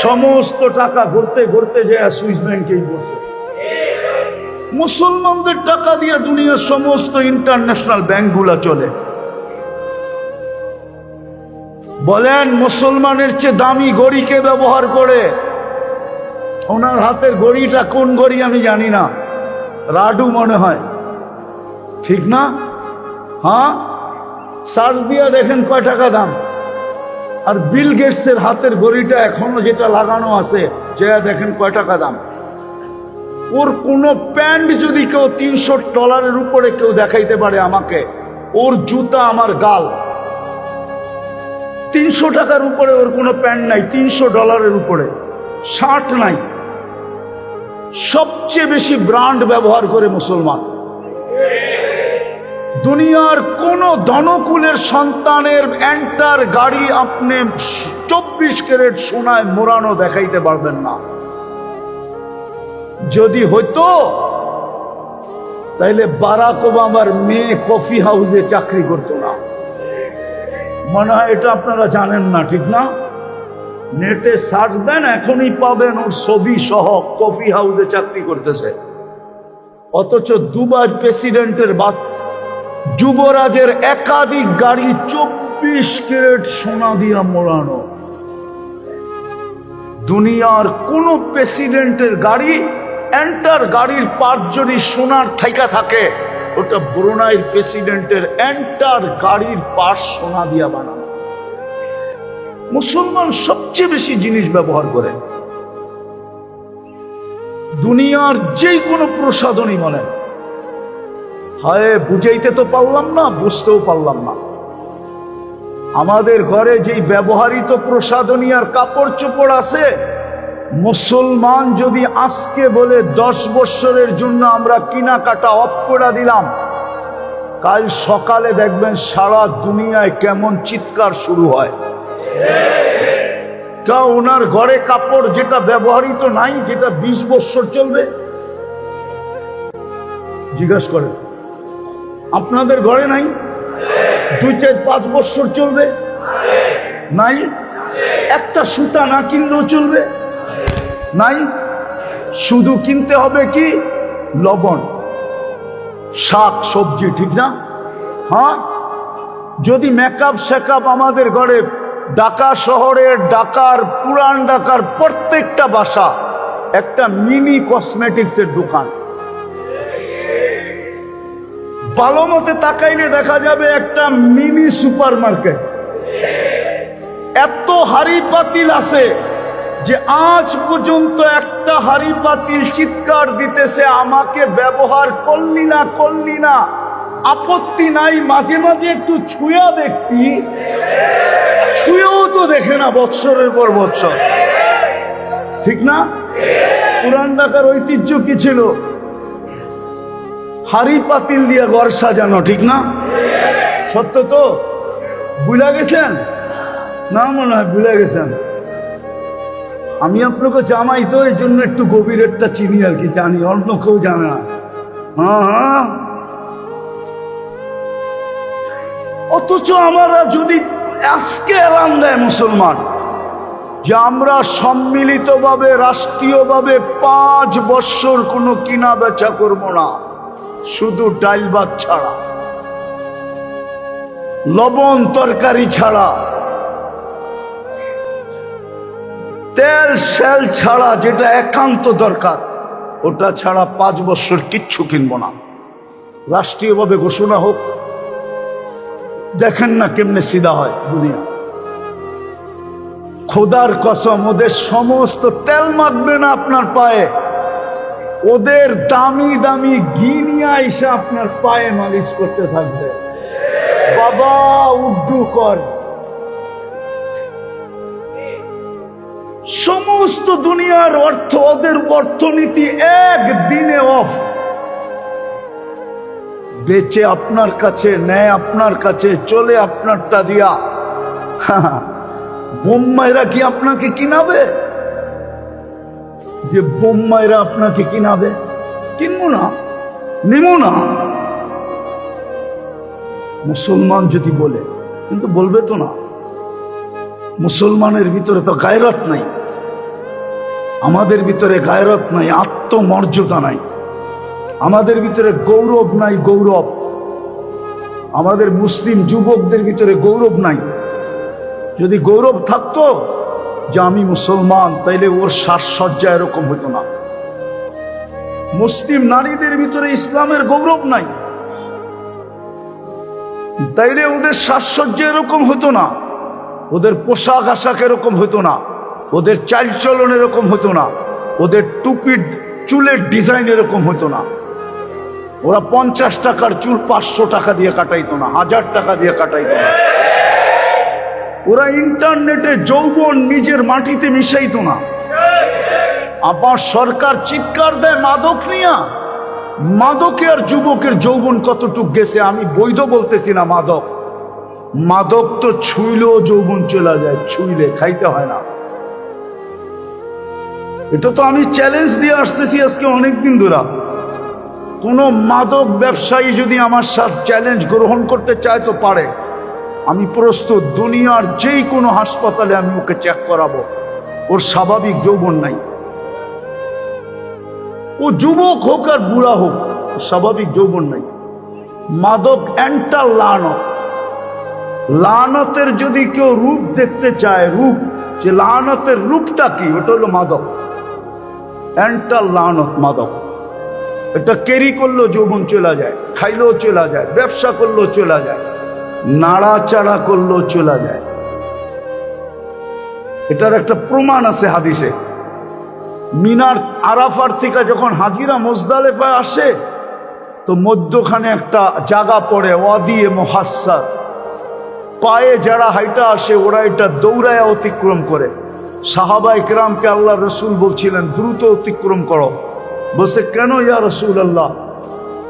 সমস্ত টাকা ঘুরতে ঘুরতে যে সুইস ব্যাংকেই পড়ছে। মুসলমানদের টাকা দিয়ে দুনিয়ার সমস্ত ইন্টারন্যাশনাল ব্যাংকগুলো চলে। বলেন মুসলমানের চেয়ে দামি ঘড়িকে ব্যবহার করে। ওনার হাতের ঘড়িটা কোন ঘড়ি আমি জানি না, রাডু মনে হয়, ঠিক না? হ্যাঁ, সার্চ দিয়া দেখেন কয় টাকা দাম। আর বিল গেটসের হাতের ঘড়িটা এখনো যেটা লাগানো আছে, যে দেখেন কয় টাকা দাম। ওর কোন প্যান্ট যদি কেউ $300 উপরে কেউ দেখাইতে পারে আমাকে, ওর জুতা আমার গাল। 300 টাকার উপরে ওর কোনো প্যান্ট নাই, $300 উপরে শার্ট নাই। সবচেয়ে বেশি ব্র্যান্ড ব্যবহার করে মুসলমান। দুনিয়ার কোন ধনকুলের সন্তানের এন্টার গাড়ি আপনি 24 ক্যারেট সোনায় মোড়ানো দেখাইতে পারবেন না। যদি হইতো তাইলে বারাক ওবামার মেয়ে কফি হাউসে চাকরি করতো না। মনে হয় এটা আপনারা জানেন না, ঠিক না? নেটে সার্চ দেন, এখনই পাবেন ওর ছবি সহ কফি হাউসে চাকরি করতেছে। অথচ দুবাই প্রেসিডেন্টের যুবরাজের একাধিক গাড়ি 24 ক্যারেট সোনা দিয়া মোড়ানো। দুনিয়ার কোন প্রেসিডেন্টের গাড়ি এন্টার গাড়ির পার্ট যদি সোনার থাইকা থাকে, ওটা ব্রুনাইয়ের প্রেসিডেন্টের এন্টার গাড়ির পার্ট সোনা দিয়া বানানো। মুসলমান সবচেয়ে বেশি জিনিস ব্যবহার করে। দুনিয়ার যে কোনো প্রসাধনী বলেন, হয় বুঝাইতে তো পারলাম না, বুঝতেও পারলাম না। আমাদের ঘরে যেই ব্যবহৃত প্রসাধনী আর কাপড় চোপড় আছে, মুসলমান যদি আজকে বলে 10 বছরের জন্য আমরা কেনাকাটা অফ করে দিলাম, কাল সকালে দেখবেন সারা দুনিয়ায় কেমন চিৎকার শুরু হয়। ওনার ঘরে কাপড় যেটা ব্যবহৃত নাই, যেটা 20 বছর চলবে, জিজ্ঞাসা করেন। আপনাদের ঘরে নাই? 2, 4, 5 বছর চলবে নাই? একটা সুতা না কিনলেও চলবে নাই? শুধু কিনতে হবে কি? লবণ, শাক সবজি, ঠিক না? হ্যাঁ, যদি মেকআপ শেকআপ আমাদের ঘরে, ঢাকা শহরের, ঢাকার পুরান ঢাকার প্রত্যেকটা বাসা একটা মিনি কসমেটিক্সের দোকান। ভালো মতে তাকাইলে দেখা যাবে একটা মিনি সুপার মার্কেট। এত হাড়ি পাতিল আছে যে আজ পর্যন্ত একটা হাড়ি পাতিল চিৎকার দিতেছে, আমাকে ব্যবহার করলি না। আপত্তি নাই, মাঝে মাঝে একটু ছুঁয়া দেখতি, ছুঁয়েও তো দেখে না বৎসরের পর বৎসর, ঠিক না? পুরান ঢাকার ঐতিহ্য কি ছিল? হাড়ি পাতিল দিয়ে ঘর সাজানো, ঠিক না? সত্য তো? ভুলে গেছেন না? মনে হয় ভুলে গেছেন। আমি আপনাকে জামাই তো, এই জন্য একটু গভীরেরটা চিনি আর কি, জানি, অন্য কেউ জানে না। হ্যাঁ, অথচ আমরা যদি আজকে এলান দেয় মুসলমান যে আমরা সম্মিলিতভাবে রাষ্ট্রীয়ভাবে 5 বছর কোনো কিনা বেচা করব না, শুধু ডাল ভাত ছাড়া, লবণ তরকারি ছাড়া, তেল সেল ছাড়া, যেটা একান্ত দরকার ওটা ছাড়া 5 বছর কিচ্ছু কিনবো না, রাষ্ট্রীয়ভাবে ঘোষণা হোক। দেখেন না কেমনে সিধা হয় দুনিয়া। খোদার কসম, ওদের সমস্ত তেল মাখবে না আপনার পায়ে, ওদের দামি দামি ঘি নিয়ে এসে আপনার পায়ে মালিশ করতে থাকবে। বাবা উর্দু কর, সমস্ত দুনিয়ার অর্থ, ওদের অর্থনীতি একদিনে অফ। বেচে আপনার কাছে, নেয় আপনার কাছে, চলে আপনারটা দিয়া। বোম্মাইরা কি আপনাকে কিনাবে? যে বোম্মাইরা আপনাকে কিনাবে? কিনবো না, নিব না। মুসলমান যদি বলে, কিন্তু বলবে তো না। মুসলমানের ভিতরে তো গায়রত নাই, আমাদের ভিতরে গায়রত নাই, আত্মমর্যাদা নাই, আমাদের ভিতরে গৌরব নাই, গৌরব। আমাদের মুসলিম যুবকদের ভিতরে গৌরব নাই। যদি গৌরব থাকতো যে আমি মুসলমান, তাইলে ওর সাজসজ্জা এরকম হইতো না। মুসলিম নারীদের ভিতরে ইসলামের গৌরব নাই, তাইলে ওদের সাজসজ্জা এরকম হতো না, ওদের পোশাক আশাক এরকম হতো না, ওদের চালচলন এরকম হতো না, ওদের টুপির চুলের ডিজাইন এরকম হতো না। ওরা 50 টাকার চুল 500 টাকা দিয়ে কাটাইতো না, 1000 টাকা দিয়ে কাটাইতো না। ওরা ইন্টারনেটে যৌবন নিজের মাটিতে মিশাইতো না। আবার সরকার চিৎকার দেয় মাদক নিয়া, মাদকে আর যুবকের যৌবন কতটুক গেছে। আমি বৈধ বলতেছি না, মাদক, মাদক তো ছুঁইলেও যৌবন চলে যায়, ছুঁইলে, খাইতে হয় না। এটা তো আমি চ্যালেঞ্জ দিয়ে আসতেছি আজকে অনেকদিন ধরে। কোন মাদক ব্যবসায়ী যদি আমার সাথে চ্যালেঞ্জ গ্রহণ করতে চায় তো পারে, আমি প্রস্তুত। দুনিয়ার যেই কোনো হাসপাতালে আমি ওকে চেক করাবো, ওর স্বাভাবিক যৌবন নাই। ও যুবক হোক আর বুড়া হোক, স্বাভাবিক যৌবন নাই। মাদক এন্টার লানত। লানতের যদি কেউ রূপ দেখতে চায়, রূপ, যে লানতের রূপটা কি, ওটা হলো মাদক। এন্টার লানত মাদক। এটা ক্যারি করলেও যৌবন চলে যায়, খাইলেও চলে যায়, ব্যবসা করলেও চলে যায়, নাড়াচাড়া করলেও চলে যায়। এটার একটা প্রমাণ আছে হাদিসে। মিনার আরাফার থেকে যখন হাজিরা মুজদালিফায় আসে, তো মধ্যখানে একটা জায়গা পড়ে, ওয়াদিয়ে মুহাসসার। পায়ে যারা হাইটা আসে ওরা এটা দৌড়ায় অতিক্রম করে। সাহাবা ইকরামকে আল্লাহ রসুল বলছিলেন দ্রুত অতিক্রম করো। বলছে কেন ইয়া রসুল আল্লাহ?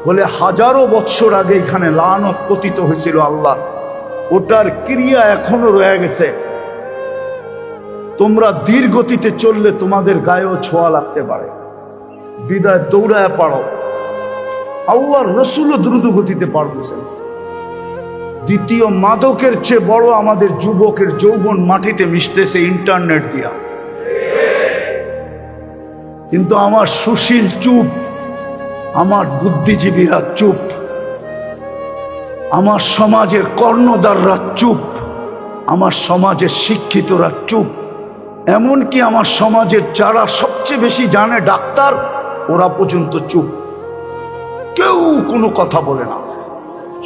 বলে হাজারো বৎসর আগে এখানে লানত পতিত হয়েছিল আল্লাহ, ওটার ক্রিয়া এখনো রয়ে গেছে। তোমরা ধীর গতিতে চললে তোমাদের গায়েও ছোঁয়া লাগতে পারে, বিদায় দৌড়ায় পারো। আল্লাহর রসুলও দ্রুত গতিতে পারতেছেন। দ্বিতীয়, মাদকের চেয়ে বড় আমাদের যুবকের যৌবন মাটিতে মিশতেছে ইন্টারনেট দিয়া। কিন্তু আমার সুশীল চুপ, আমার বুদ্ধিজীবীরা চুপ, আমার সমাজের কর্ণধাররা চুপ, আমার সমাজের শিক্ষিতরা চুপ, এমনকি আমার সমাজের যারা সবচেয়ে বেশি জানে ডাক্তার, ওরা পর্যন্ত চুপ। কেউ কোনো কথা বলে না,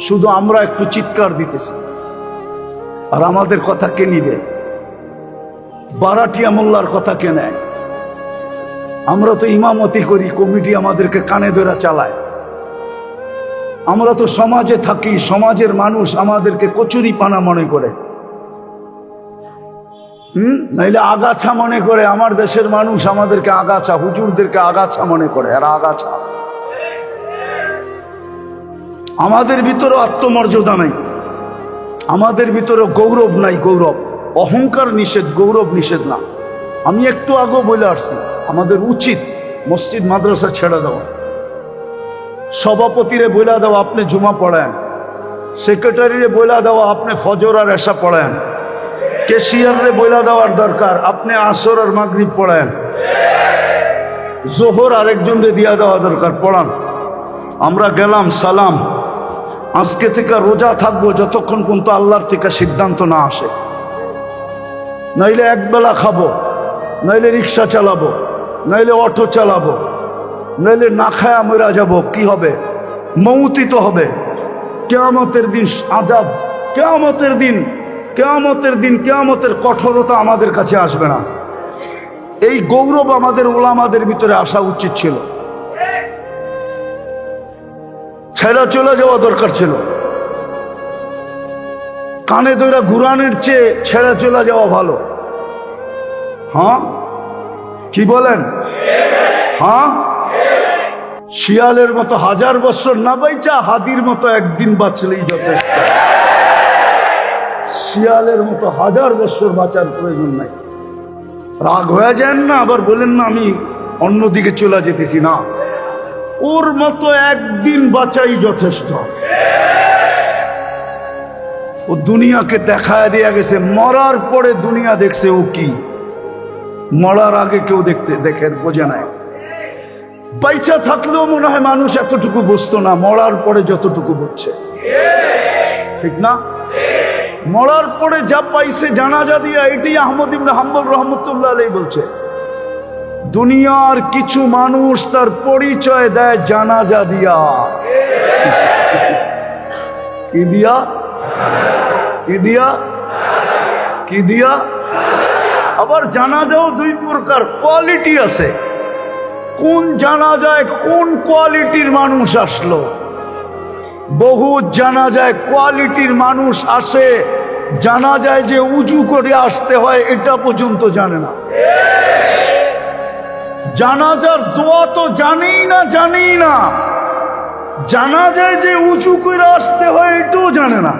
শুধু আমরা একটু চিৎকার দিতেছি। আর আমাদের কথা কে নিবে? বারাটিয়া মোল্লার কথা কে নেয়? আমরা তো ইমামতি করি, কমিটি আমাদেরকে কানে ধরে চালায়। আমরা তো সমাজে থাকি, সমাজের মানুষ আমাদেরকে কচুরি পানা মনে করে, নাইলে আগাছা মনে করে। আমার দেশের মানুষ আমাদেরকে আগাছা, হুজুরদেরকে আগাছা মনে করে, আর আগাছা। আমাদের ভিতরে আত্মমর্যাদা নাই, আমাদের ভিতরে গৌরব নাই। গৌরব, অহংকার নিষেধ, গৌরব নিষেধ না। আমি একটু আগেও বলে আসছি, আমাদের উচিত মসজিদ মাদ্রাসা ছেড়ে দেওয়া, সভাপতিরে বইলা দেওয়া আপনি জুমা পড়েন, সেক্রেটারিরে বইলা দেওয়া আপনি ফজর আর এশা পড়েন, ক্যাশিয়ারে বইলা দেওয়ার দরকার আপনি আসর আর মাগরিব পড়েন, জোহর আরেকজনকে দিয়া দেওয়া দরকার, পড়ান। আমরা গেলাম, সালাম। আজকে থেকে রোজা থাকবো যতক্ষণ পর্যন্ত আল্লাহর থেকে সিদ্ধান্ত না আসে। নাইলে একবেলা খাবো, নাইলে রিক্সা চালাবো, নাইলে অটো চালাবো, নাইলে না খায়া মরা যাব। কি হবে? মৌতি তো হবে। কিয়ামতের দিন আযাব, কিয়ামতের দিন, কিয়ামতের দিন, কিয়ামতের কঠোরতা আমাদের কাছে আসবে না। এই গৌরব আমাদের ওলামাদের ভিতরে আসা উচিত ছিল, ছেড়া চলে যাওয়া দরকার ছিল। কানে ধরে ঘুরানোর চেয়ে ছেড়া চলে যাওয়া ভালো। হ্যাঁ, কি বলেন? হ্যাঁ, শিয়ালের মতো 1000 বছর না বাইচা হাদির মতো একদিন বাঁচলেই যথেষ্ট। শিয়ালের মতো 1000 বছর বাঁচার প্রয়োজন নাই। রাগ হয়ে যান না, আবার বলেন না আমি অন্যদিকে চলে যেতেছি, না। ওর মতো একদিন বাঁচাই যথেষ্ট। ও দুনিয়াকে দেখায় দিয়ে গেছে, মরার পরে দুনিয়া দেখছে ও কি, মরার আগে কেউ দেখে বোঝে নাই। বাইচা থাকলেও মনে হয় মানুষ এতটুকু বুঝতো না, মরার পরে যতটুকু বুঝছে, ঠিক না? মরার পরে যা পাইছে জানাজা দিয়া, এটি আহমদ ইবনে হাম্বল রহমতুল্লাহ আলাইহি বলছে, দুনিয়ার কিছু মানুষ তার পরিচয় দেয় জানাজা দিয়া। কি দিয়া? কি দিয়া? কি দিয়া? আবার জানাজাও দুই প্রকার, কোয়ালিটি আছে। কোন জানাজায় কোন কোয়ালিটির মানুষ আসলো? বহু জানাজায় কোয়ালিটির মানুষ আসে, জানাজায় যে উজু করে আসতে হয় এটা পর্যন্ত জানে না। জানাজার দোয়া তো জানেই না, জানেই না। জানাজায় যে উজু করে আসতে হয় এটাও জানে না।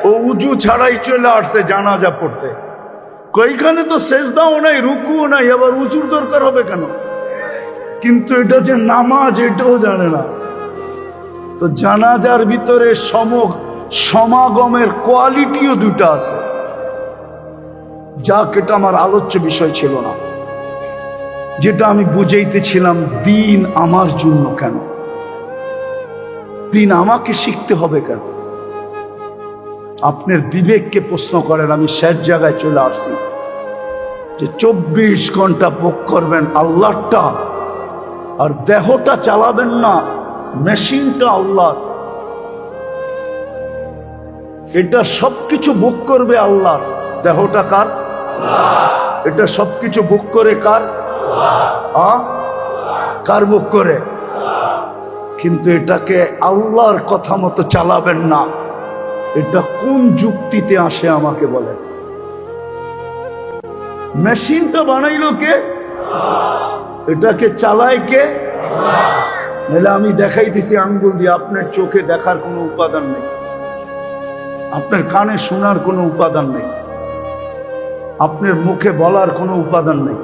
ও উজু ছাড়াই চলে আসছে জানাজা পড়তে। কইখানে তো সেজদাও নাই, রুকুও নাই, আবার উজুর দরকার হবে কেন? কিন্তু এটা যে নামাজ এটাও জানে না। তো জানাজার ভিতরে সমাগমের কোয়ালিটিও দুটা আছে। যাক, এটা আমার আলোচ্য বিষয় ছিল না। যেটা আমি বুঝাইতেছিলাম, দিন আমার জন্য কেন, দিন আমাকে শিখতে হবে কেন? আপনার বিবেককে প্রশ্ন করেন। আমি শেষ জায়গায় চলে আসছি যে 24 ঘন্টা ভোগ করবেন আল্লাহটা, আর দেহটা চালাবেন না, মেশিনটা আল্লাহ। এটা সবকিছু ভোগ করবে আল্লাহ। দেহটা কার? এটা সবকিছু ভোগ করে কার? কার ভোগ করে? কিন্তু এটাকে আল্লাহর কথা মতো চালাবেন না। এটা কোন যুক্তিতে আসে আমাকে বলেন? মেশিনটা বানাইলো কে? এটাকে চালায় কে? নাহলে আমি দেখাইতেছি আঙ্গুল দিয়ে, আপনার চোখে দেখার কোনো উপাদান নেই, আপনার কানে শোনার কোনো উপাদান নেই, আপনার মুখে বলার কোনো উপাদান নেই।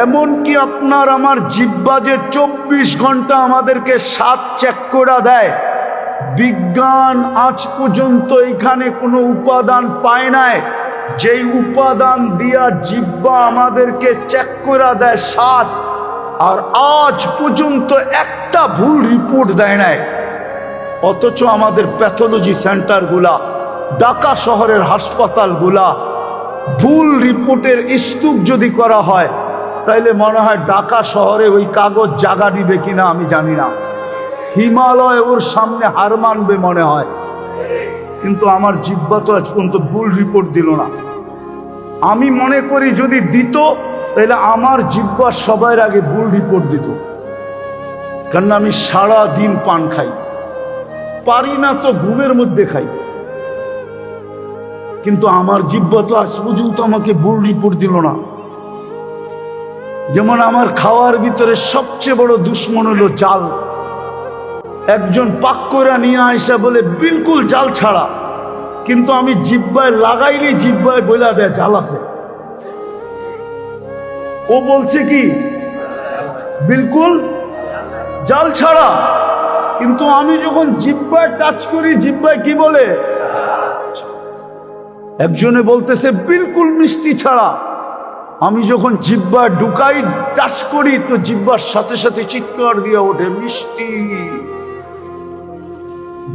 এমনকি আপনার আমার জিহ্বা যে 24 ঘন্টা আমাদেরকে স্বাদ চেক করে দেয়, বিজ্ঞান আজ পর্যন্ত এখানে কোনো উপাদান পায় নাই যেই উপাদান দিয়া জিহ্বা আমাদেরকে চেক করে দেয় স্বাদ, আর আজ পর্যন্ত একটা ভুল রিপোর্ট দেয় নাই। অথচ আমাদের প্যাথোলজি সেন্টারগুলা, ঢাকা শহরের হাসপাতালগুলা, ভুল রিপোর্টের স্তূপ যদি করা হয় তাইলে মনে হয় ঢাকা শহরে ওই কাগজ জাগা দিবে কিনা আমি জানি না, হিমালয় ওর সামনে হার মানবে মনে হয়। কিন্তু আমার জিহ্বা তো আজ পর্যন্ত ভুল রিপোর্ট দিল না। আমি মনে করি যদি দিত তাহলে আমার জিহ্বা সবার আগে ভুল রিপোর্ট দিত। কারণ আমি সারা দিন পান খাই, পারি না তো ঘুমের মধ্যে খাই, কিন্তু আমার জিহ্বা তো আজ পর্যন্ত আমাকে ভুল রিপোর্ট দিল না। যেমন আমার খাওয়ার ভিতরে সবচেয়ে বড় দুশ্মন হলো জাল। একজন পাক করে নিয়ে আইসা বলে বিলকুল জাল ছাড়া, কিন্তু আমি জিহ্বায় লাগাইলে জিহ্বায় বইলা দেয় জাল আছে। ও বলছে কি বিলকুল জাল ছাড়া, কিন্তু আমি যখন জিহ্বায় টাচ করি জিহ্বায় কি বলে। একজনে বলতেছে বিলকুল মিষ্টি ছাড়া, আমি যখন জিহ্বা ঢুকাই টাচ করি তো জিহ্বার সাথে সাথে চিৎকার দিয়ে ওঠে মিষ্টি,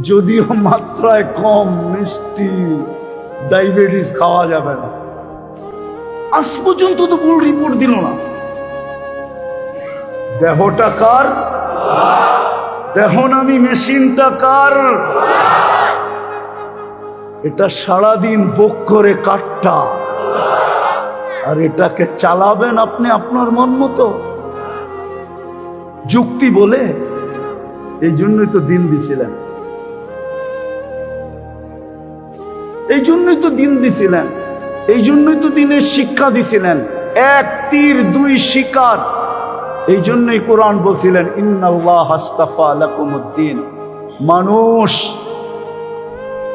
যদিও মাত্রায় কম মিষ্টি, ডায়াবেটিস খাওয়া যাবে না। আজ পর্যন্ত তো ভুল রিপোর্ট দিল না। দেহটা কার? দেহ নামি মেশিনটা কার? এটা সারাদিন বক করে কাটটা, আর এটাকে চালাবেন আপনি আপনার মন মতো যুক্তি বলে। এই জন্যই তো দিন দিছিলেন, এই জন্যই তো দিন দিছিলেন, এই জন্যই তো দিনের শিক্ষা দিছিলেন। এক তীর দুই শিকার। এই জন্যই কোরআন বলছিলেন ইন্নাল্লাহ আস্তাফা লাকুমুদ্দিন। মানুষ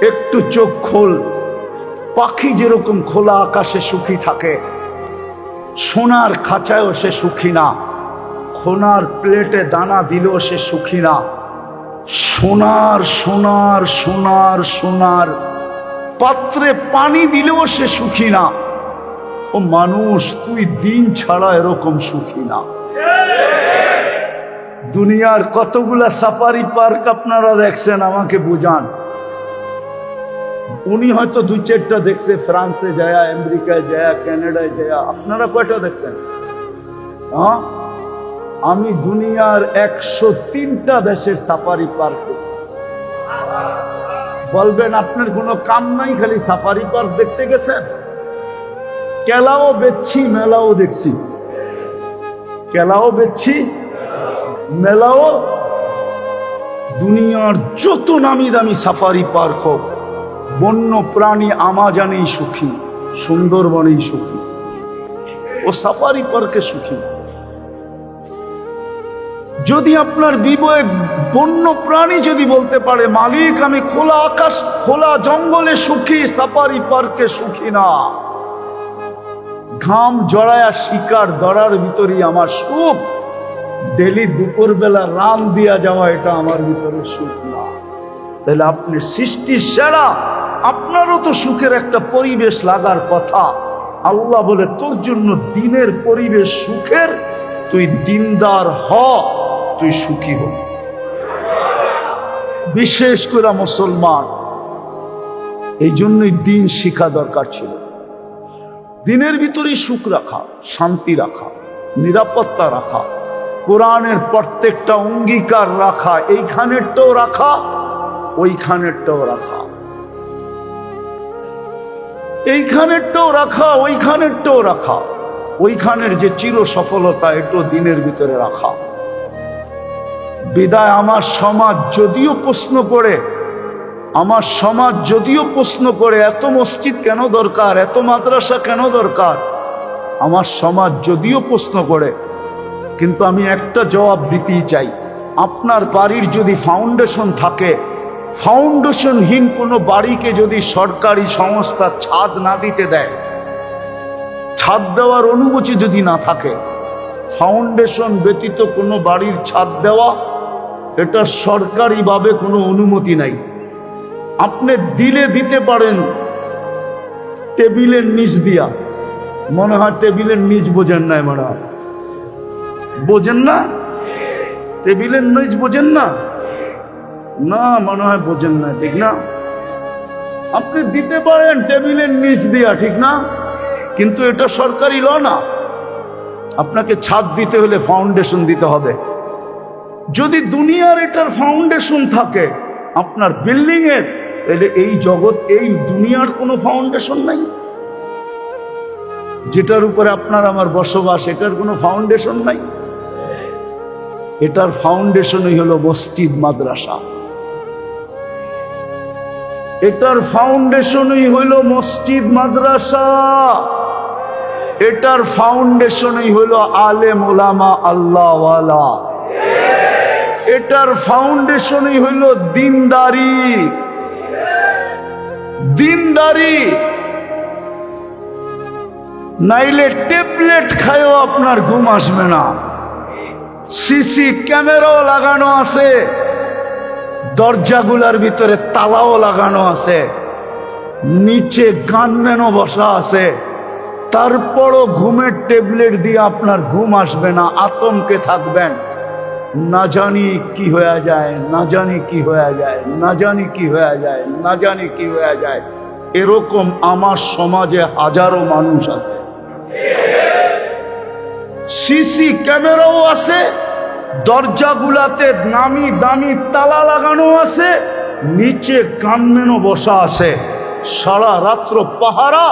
একটু চোখ খোল, পাখি যেরকম খোলা আকাশে সুখী থাকে, সোনার খাঁচায়ও সে সুখী না, সোনার প্লেটে দানা দিলেও সে সুখী না, সোনার সোনার সোনার সোনার পাত্রে পানি দিলেও সে সুখী না। ও মানুষ, তুই দিন ছাড়া এরকম সুখী না। দুনিয়ার কতগুলা সাফারি পার্ক আপনারা দেখছেন, আমাকে বুঝান। উনি হয়তো দুই চারটা দেখছে, ফ্রান্সে যায়, আমেরিকায় যায়, কানাডায় যায়, আপনারা কয়টা দেখছেন? হ্যাঁ, আমি দুনিয়ার 103টা দেশের সাফারি পার্ক দেখছি। বলবেন আপনার কোনো কাম নাই, খালি সাফারি পার্ক দেখতে গেছেন? কেলাও বেচছি, মেলাও দেখছি। কেলাও বেচছি, মেলাও। দুনিয়ার যত নামি দামি সাফারি পার্ক হোক, বন্য প্রাণী আমাজনেই সুখী, সুন্দরবনেই সুখী, ও সাফারি পার্কে সুখী। যদি আপনার বিবেক বন্য প্রাণী যদি বলতে পারে মালিক আমি খোলা আকাশ খোলা জঙ্গলে সুখী, সাফারি পার্কে সুখী না, ঘাম জড়ায়া শিকার ধরার ভিতরেই আমার সুখ, ডেলি দুপুর বেলা রান দিয়া যাওয়া এটা আমার ভিতরে সুখ না, তাহলে আপনি সৃষ্টির সেরা, আপনারও তো সুখের একটা পরিবেশ লাগার কথা। আল্লাহ বলে তোর জন্য দিনের পরিবেশ সুখের, তুই দিনদার হ, তুই সুখী হ। বিশেষ করে মুসলমান, এই জন্যই দিন শিখা দরকার ছিল। দিনের ভিতরে সুখ রাখা, শান্তি রাখা, নিরাপত্তা রাখা, কোরআনের প্রত্যেকটা অঙ্গীকার রাখা, এইখানেরটাও রাখা, ওইখানেরটাও রাখা, এইখানেরটাও রাখা, ওইখানেরটাও রাখা, ওইখানের যে চির সফলতা এটাও দিনের ভিতরে রাখা। বিদায় আমার সমাজ যদিও প্রশ্ন করে, আমার সমাজ যদিও প্রশ্ন করে এত মসজিদ কেন দরকার, এত মাদ্রাসা কেন দরকার, আমার সমাজ যদিও প্রশ্ন করে, কিন্তু আমি একটা জবাব দিতেই চাই। আপনার বাড়ির যদি ফাউন্ডেশন থাকে, ফাউন্ডেশনহীন কোনো বাড়িকে যদি সরকারি সংস্থা ছাদ না দিতে দেয়, ছাদ দেওয়ার অনুমতি যদি না থাকে, ফাউন্ডেশন ব্যতীত কোনো বাড়ির ছাদ দেওয়া এটা সরকারিভাবে কোনো অনুমতি নাই। আপনি দিলে দিতে পারেন টেবিলের নিচ দিয়া, মনে হয় টেবিলের নিচ বোঝেন না, মনে হয় বোঝেন না, টেবিলের নিচ বোঝেন না, না মনে হয় বোঝেন না, ঠিক না? আপনি দিতে পারেন টেবিলের নিচ দিয়া, ঠিক না? কিন্তু এটা সরকারি ল না। আপনাকে ছাদ দিতে হলে ফাউন্ডেশন দিতে হবে। যদি দুনিয়ার এটার ফাউন্ডেশন থাকে আপনার বিল্ডিং এর, তাহলে এই জগৎ এই দুনিয়ার কোনো ফাউন্ডেশন নাই। যেটার উপরে আপনার আমার বসবাস এটার কোনো ফাউন্ডেশন নাই। এটার ফাউন্ডেশনই হলো মসজিদ মাদ্রাসা। এটার ফাউন্ডেশনই হইল মসজিদ মাদ্রাসা। এটার ফাউন্ডেশনই হইল আলেম ওলামা আল্লাহওয়ালা। এটার ফাউন্ডেশনই হইল দিনদারি। দিনদারি নাইলে ট্যাবলেট খায়ও আপনার ঘুম আসবে না। সিসি ক্যামেরাও লাগানো আছে, দরজাগুলার ভিতরে তালাও লাগানো আছে, নিচে গানম্যানও বসা আছে, তারপরও ঘুমের ট্যাবলেট দিয়ে আপনার ঘুম আসবে না, আতঙ্কে থাকবেন। না জানি কি হয়ে যায়, না জানি কি হয়ে যায়, না জানি কি হয়ে যায়, না জানি কি হয়ে যায়। এরকম আমার সমাজে হাজারো মানুষ আছে। সিসি ক্যামেরাও আছে, দরজাগুলাতে নামি দামি তালা লাগানো আছে, নিচে গানম্যানও বসা আছে, সারা রাত্র পাহারা,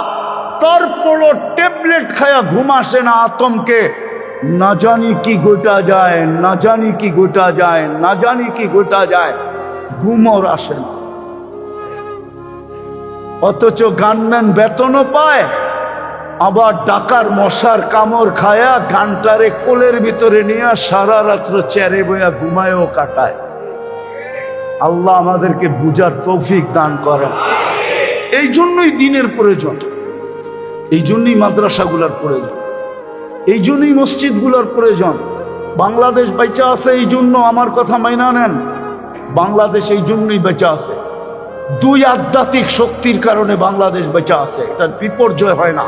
তারপরও ট্যাবলেট খায়া ঘুম আসে না, আতঙ্কে। না জানি কি গোটা যায়, না জানি কি গোটা যায়, না জানি কি গোটা যায়, ঘুম ওর আসে না। অথচ গানম্যান বেতনও পায়, আবার ডাকার মশার কামড় খায়া গানটারে কোলের ভিতরে নিয়ে সারা রাত্র চেয়ারে বইয়া ঘুমায়ও কাটায়। আল্লাহ আমাদেরকে বুঝার তৌফিক দান করেন। এই জন্যই দিনের প্রয়োজন, এই জন্যই মাদ্রাসাগুলোর প্রয়োজন, এই জন্যই মসজিদগুলোর প্রয়োজন। বাংলাদেশ বেঁচে আছে এই জন্য, আমার কথা মাইনা নেন, বাংলাদেশ এই জন্যই বেঁচে আছে। দুই আধ্যাত্মিক শক্তির কারণে বাংলাদেশ বেঁচে আছে, এটার বিপর্যয় হয় না।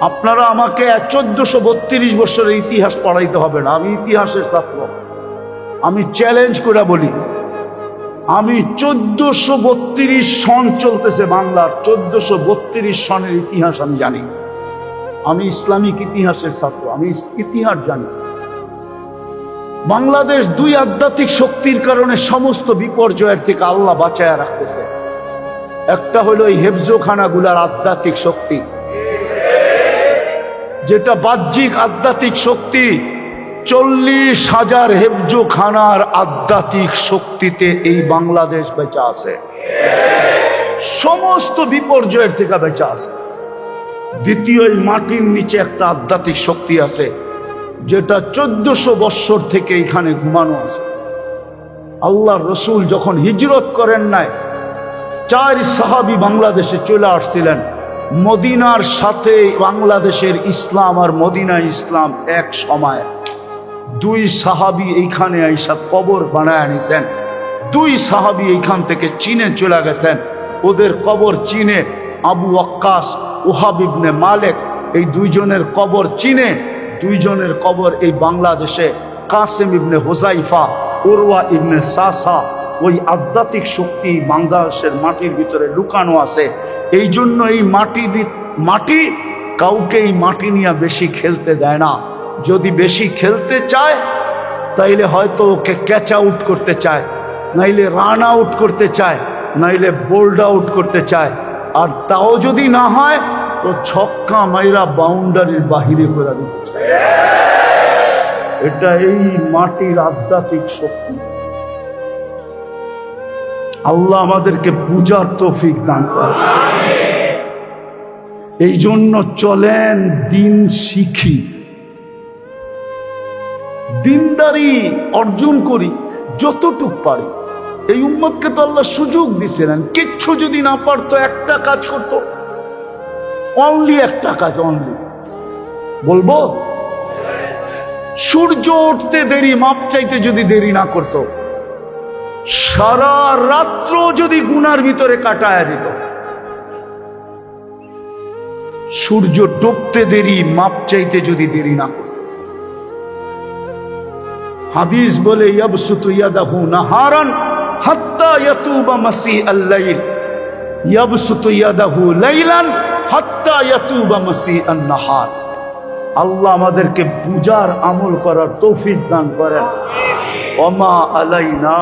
আপনারা আমাকে 1432 বছরের ইতিহাস পড়াইতে হবে না, আমি ইতিহাসের ছাত্র। আমি চ্যালেঞ্জ করে বলি, আমি 1432 সন চলতেছে বাংলার, 1432 সনের ইতিহাস আমি জানি। আমি ইসলামিক ইতিহাসের ছাত্র, আমি ইতিহাস জানি। বাংলাদেশ দুই আধ্যাত্মিক শক্তির কারণে সমস্ত বিপর্যয়ের থেকে আল্লাহ বাঁচায়া রাখতেছে। একটা হলো এই হেফজোখানাগুলার আধ্যাত্মিক শক্তি, যেটা বাহ্যিক আধ্যাত্মিক শক্তি। 40,000 হেফজোখানার আধ্যাত্মিক শক্তিতে এই বাংলাদেশ বেঁচে আছে, সমস্ত বিপর্যয়ের থেকে বেঁচে আছে। দ্বিতীয়, এই মাটির নিচে একটা আধ্যাত্মিক শক্তি আছে, যেটা 1400 বৎসর থেকে এখানে ঘুমানো আছে। আল্লাহ রসুল যখন হিজরত করেন নাই, 4 সাহাবী বাংলাদেশে চলে আসছিলেন। মদিনার সাথে বাংলাদেশের ইসলাম আর মদিনা ইসলাম এক সময়। 2 সাহাবী এইখানে আইসা কবর বানায় আনিছেন। 2 সাহাবী এইখান থেকে চীনে চলে গেছেন, ওদের কবর চীনে। আবু ওয়াক্কাস, ওহাব ইবনে মালিক, এই 2 জনের কবর চীনে, 2 জনের কবর এই বাংলাদেশে। কাসেম ইবনে হুজাইফা, উরওয়া ইবনে সাসা, ওই আধ্যাত্মিক শক্তি বাংলাদেশের মাটির ভিতরে লুকানো আছে। এই জন্য এই মাটি কাউকে এই মাটি নিয়ে বেশি খেলতে দেয় না। যদি বেশি খেলতে চায় তাইলে হয়তো ওকে ক্যাচ আউট করতে চায়, নাইলে রান আউট করতে চায়, নাইলে বোল্ড আউট করতে চায়। আর তাও যদি না হয় তো ছক্কা মাইরা বাউন্ডারির বাহিরে করে দিতে চায়। এটা এই মাটির আধ্যাত্মিক শক্তি। আল্লাহ আমাদেরকে বুঝার তৌফিক দান করেন। এই জন্য চলেন দিন শিখি, দিনদারি অর্জন করি যতটুক পারি। এই উম্মতকে তো আল্লাহ সুযোগ দিছিলেন, কিচ্ছু যদি না পারতো একটা কাজ করতো, অনলি একটা কাজ, অনলি বলবো সূর্য উঠতে দেরি, মাপ চাইতে যদি দেরি না করত, সারা রাত্র যদি গুনার ভিতরে কাটায় দিত, সূর্য ডুবতে দেরি, মাপ চাইতে যদি দেরি না করত। হাদিস বলে ইয়াবসুতু ইয়াদাহু নাহারান হাত্তা ইয়াতুবা মাসিআল লাইল, ইয়াবসুতু ইয়াদাহু লাইলান হাত্তা ইয়াতুবা মাসিআন নাহার। আল্লাহ আমাদেরকে বুঝার আমল করার তৌফিক দান করেন। ওমা আলাইনা।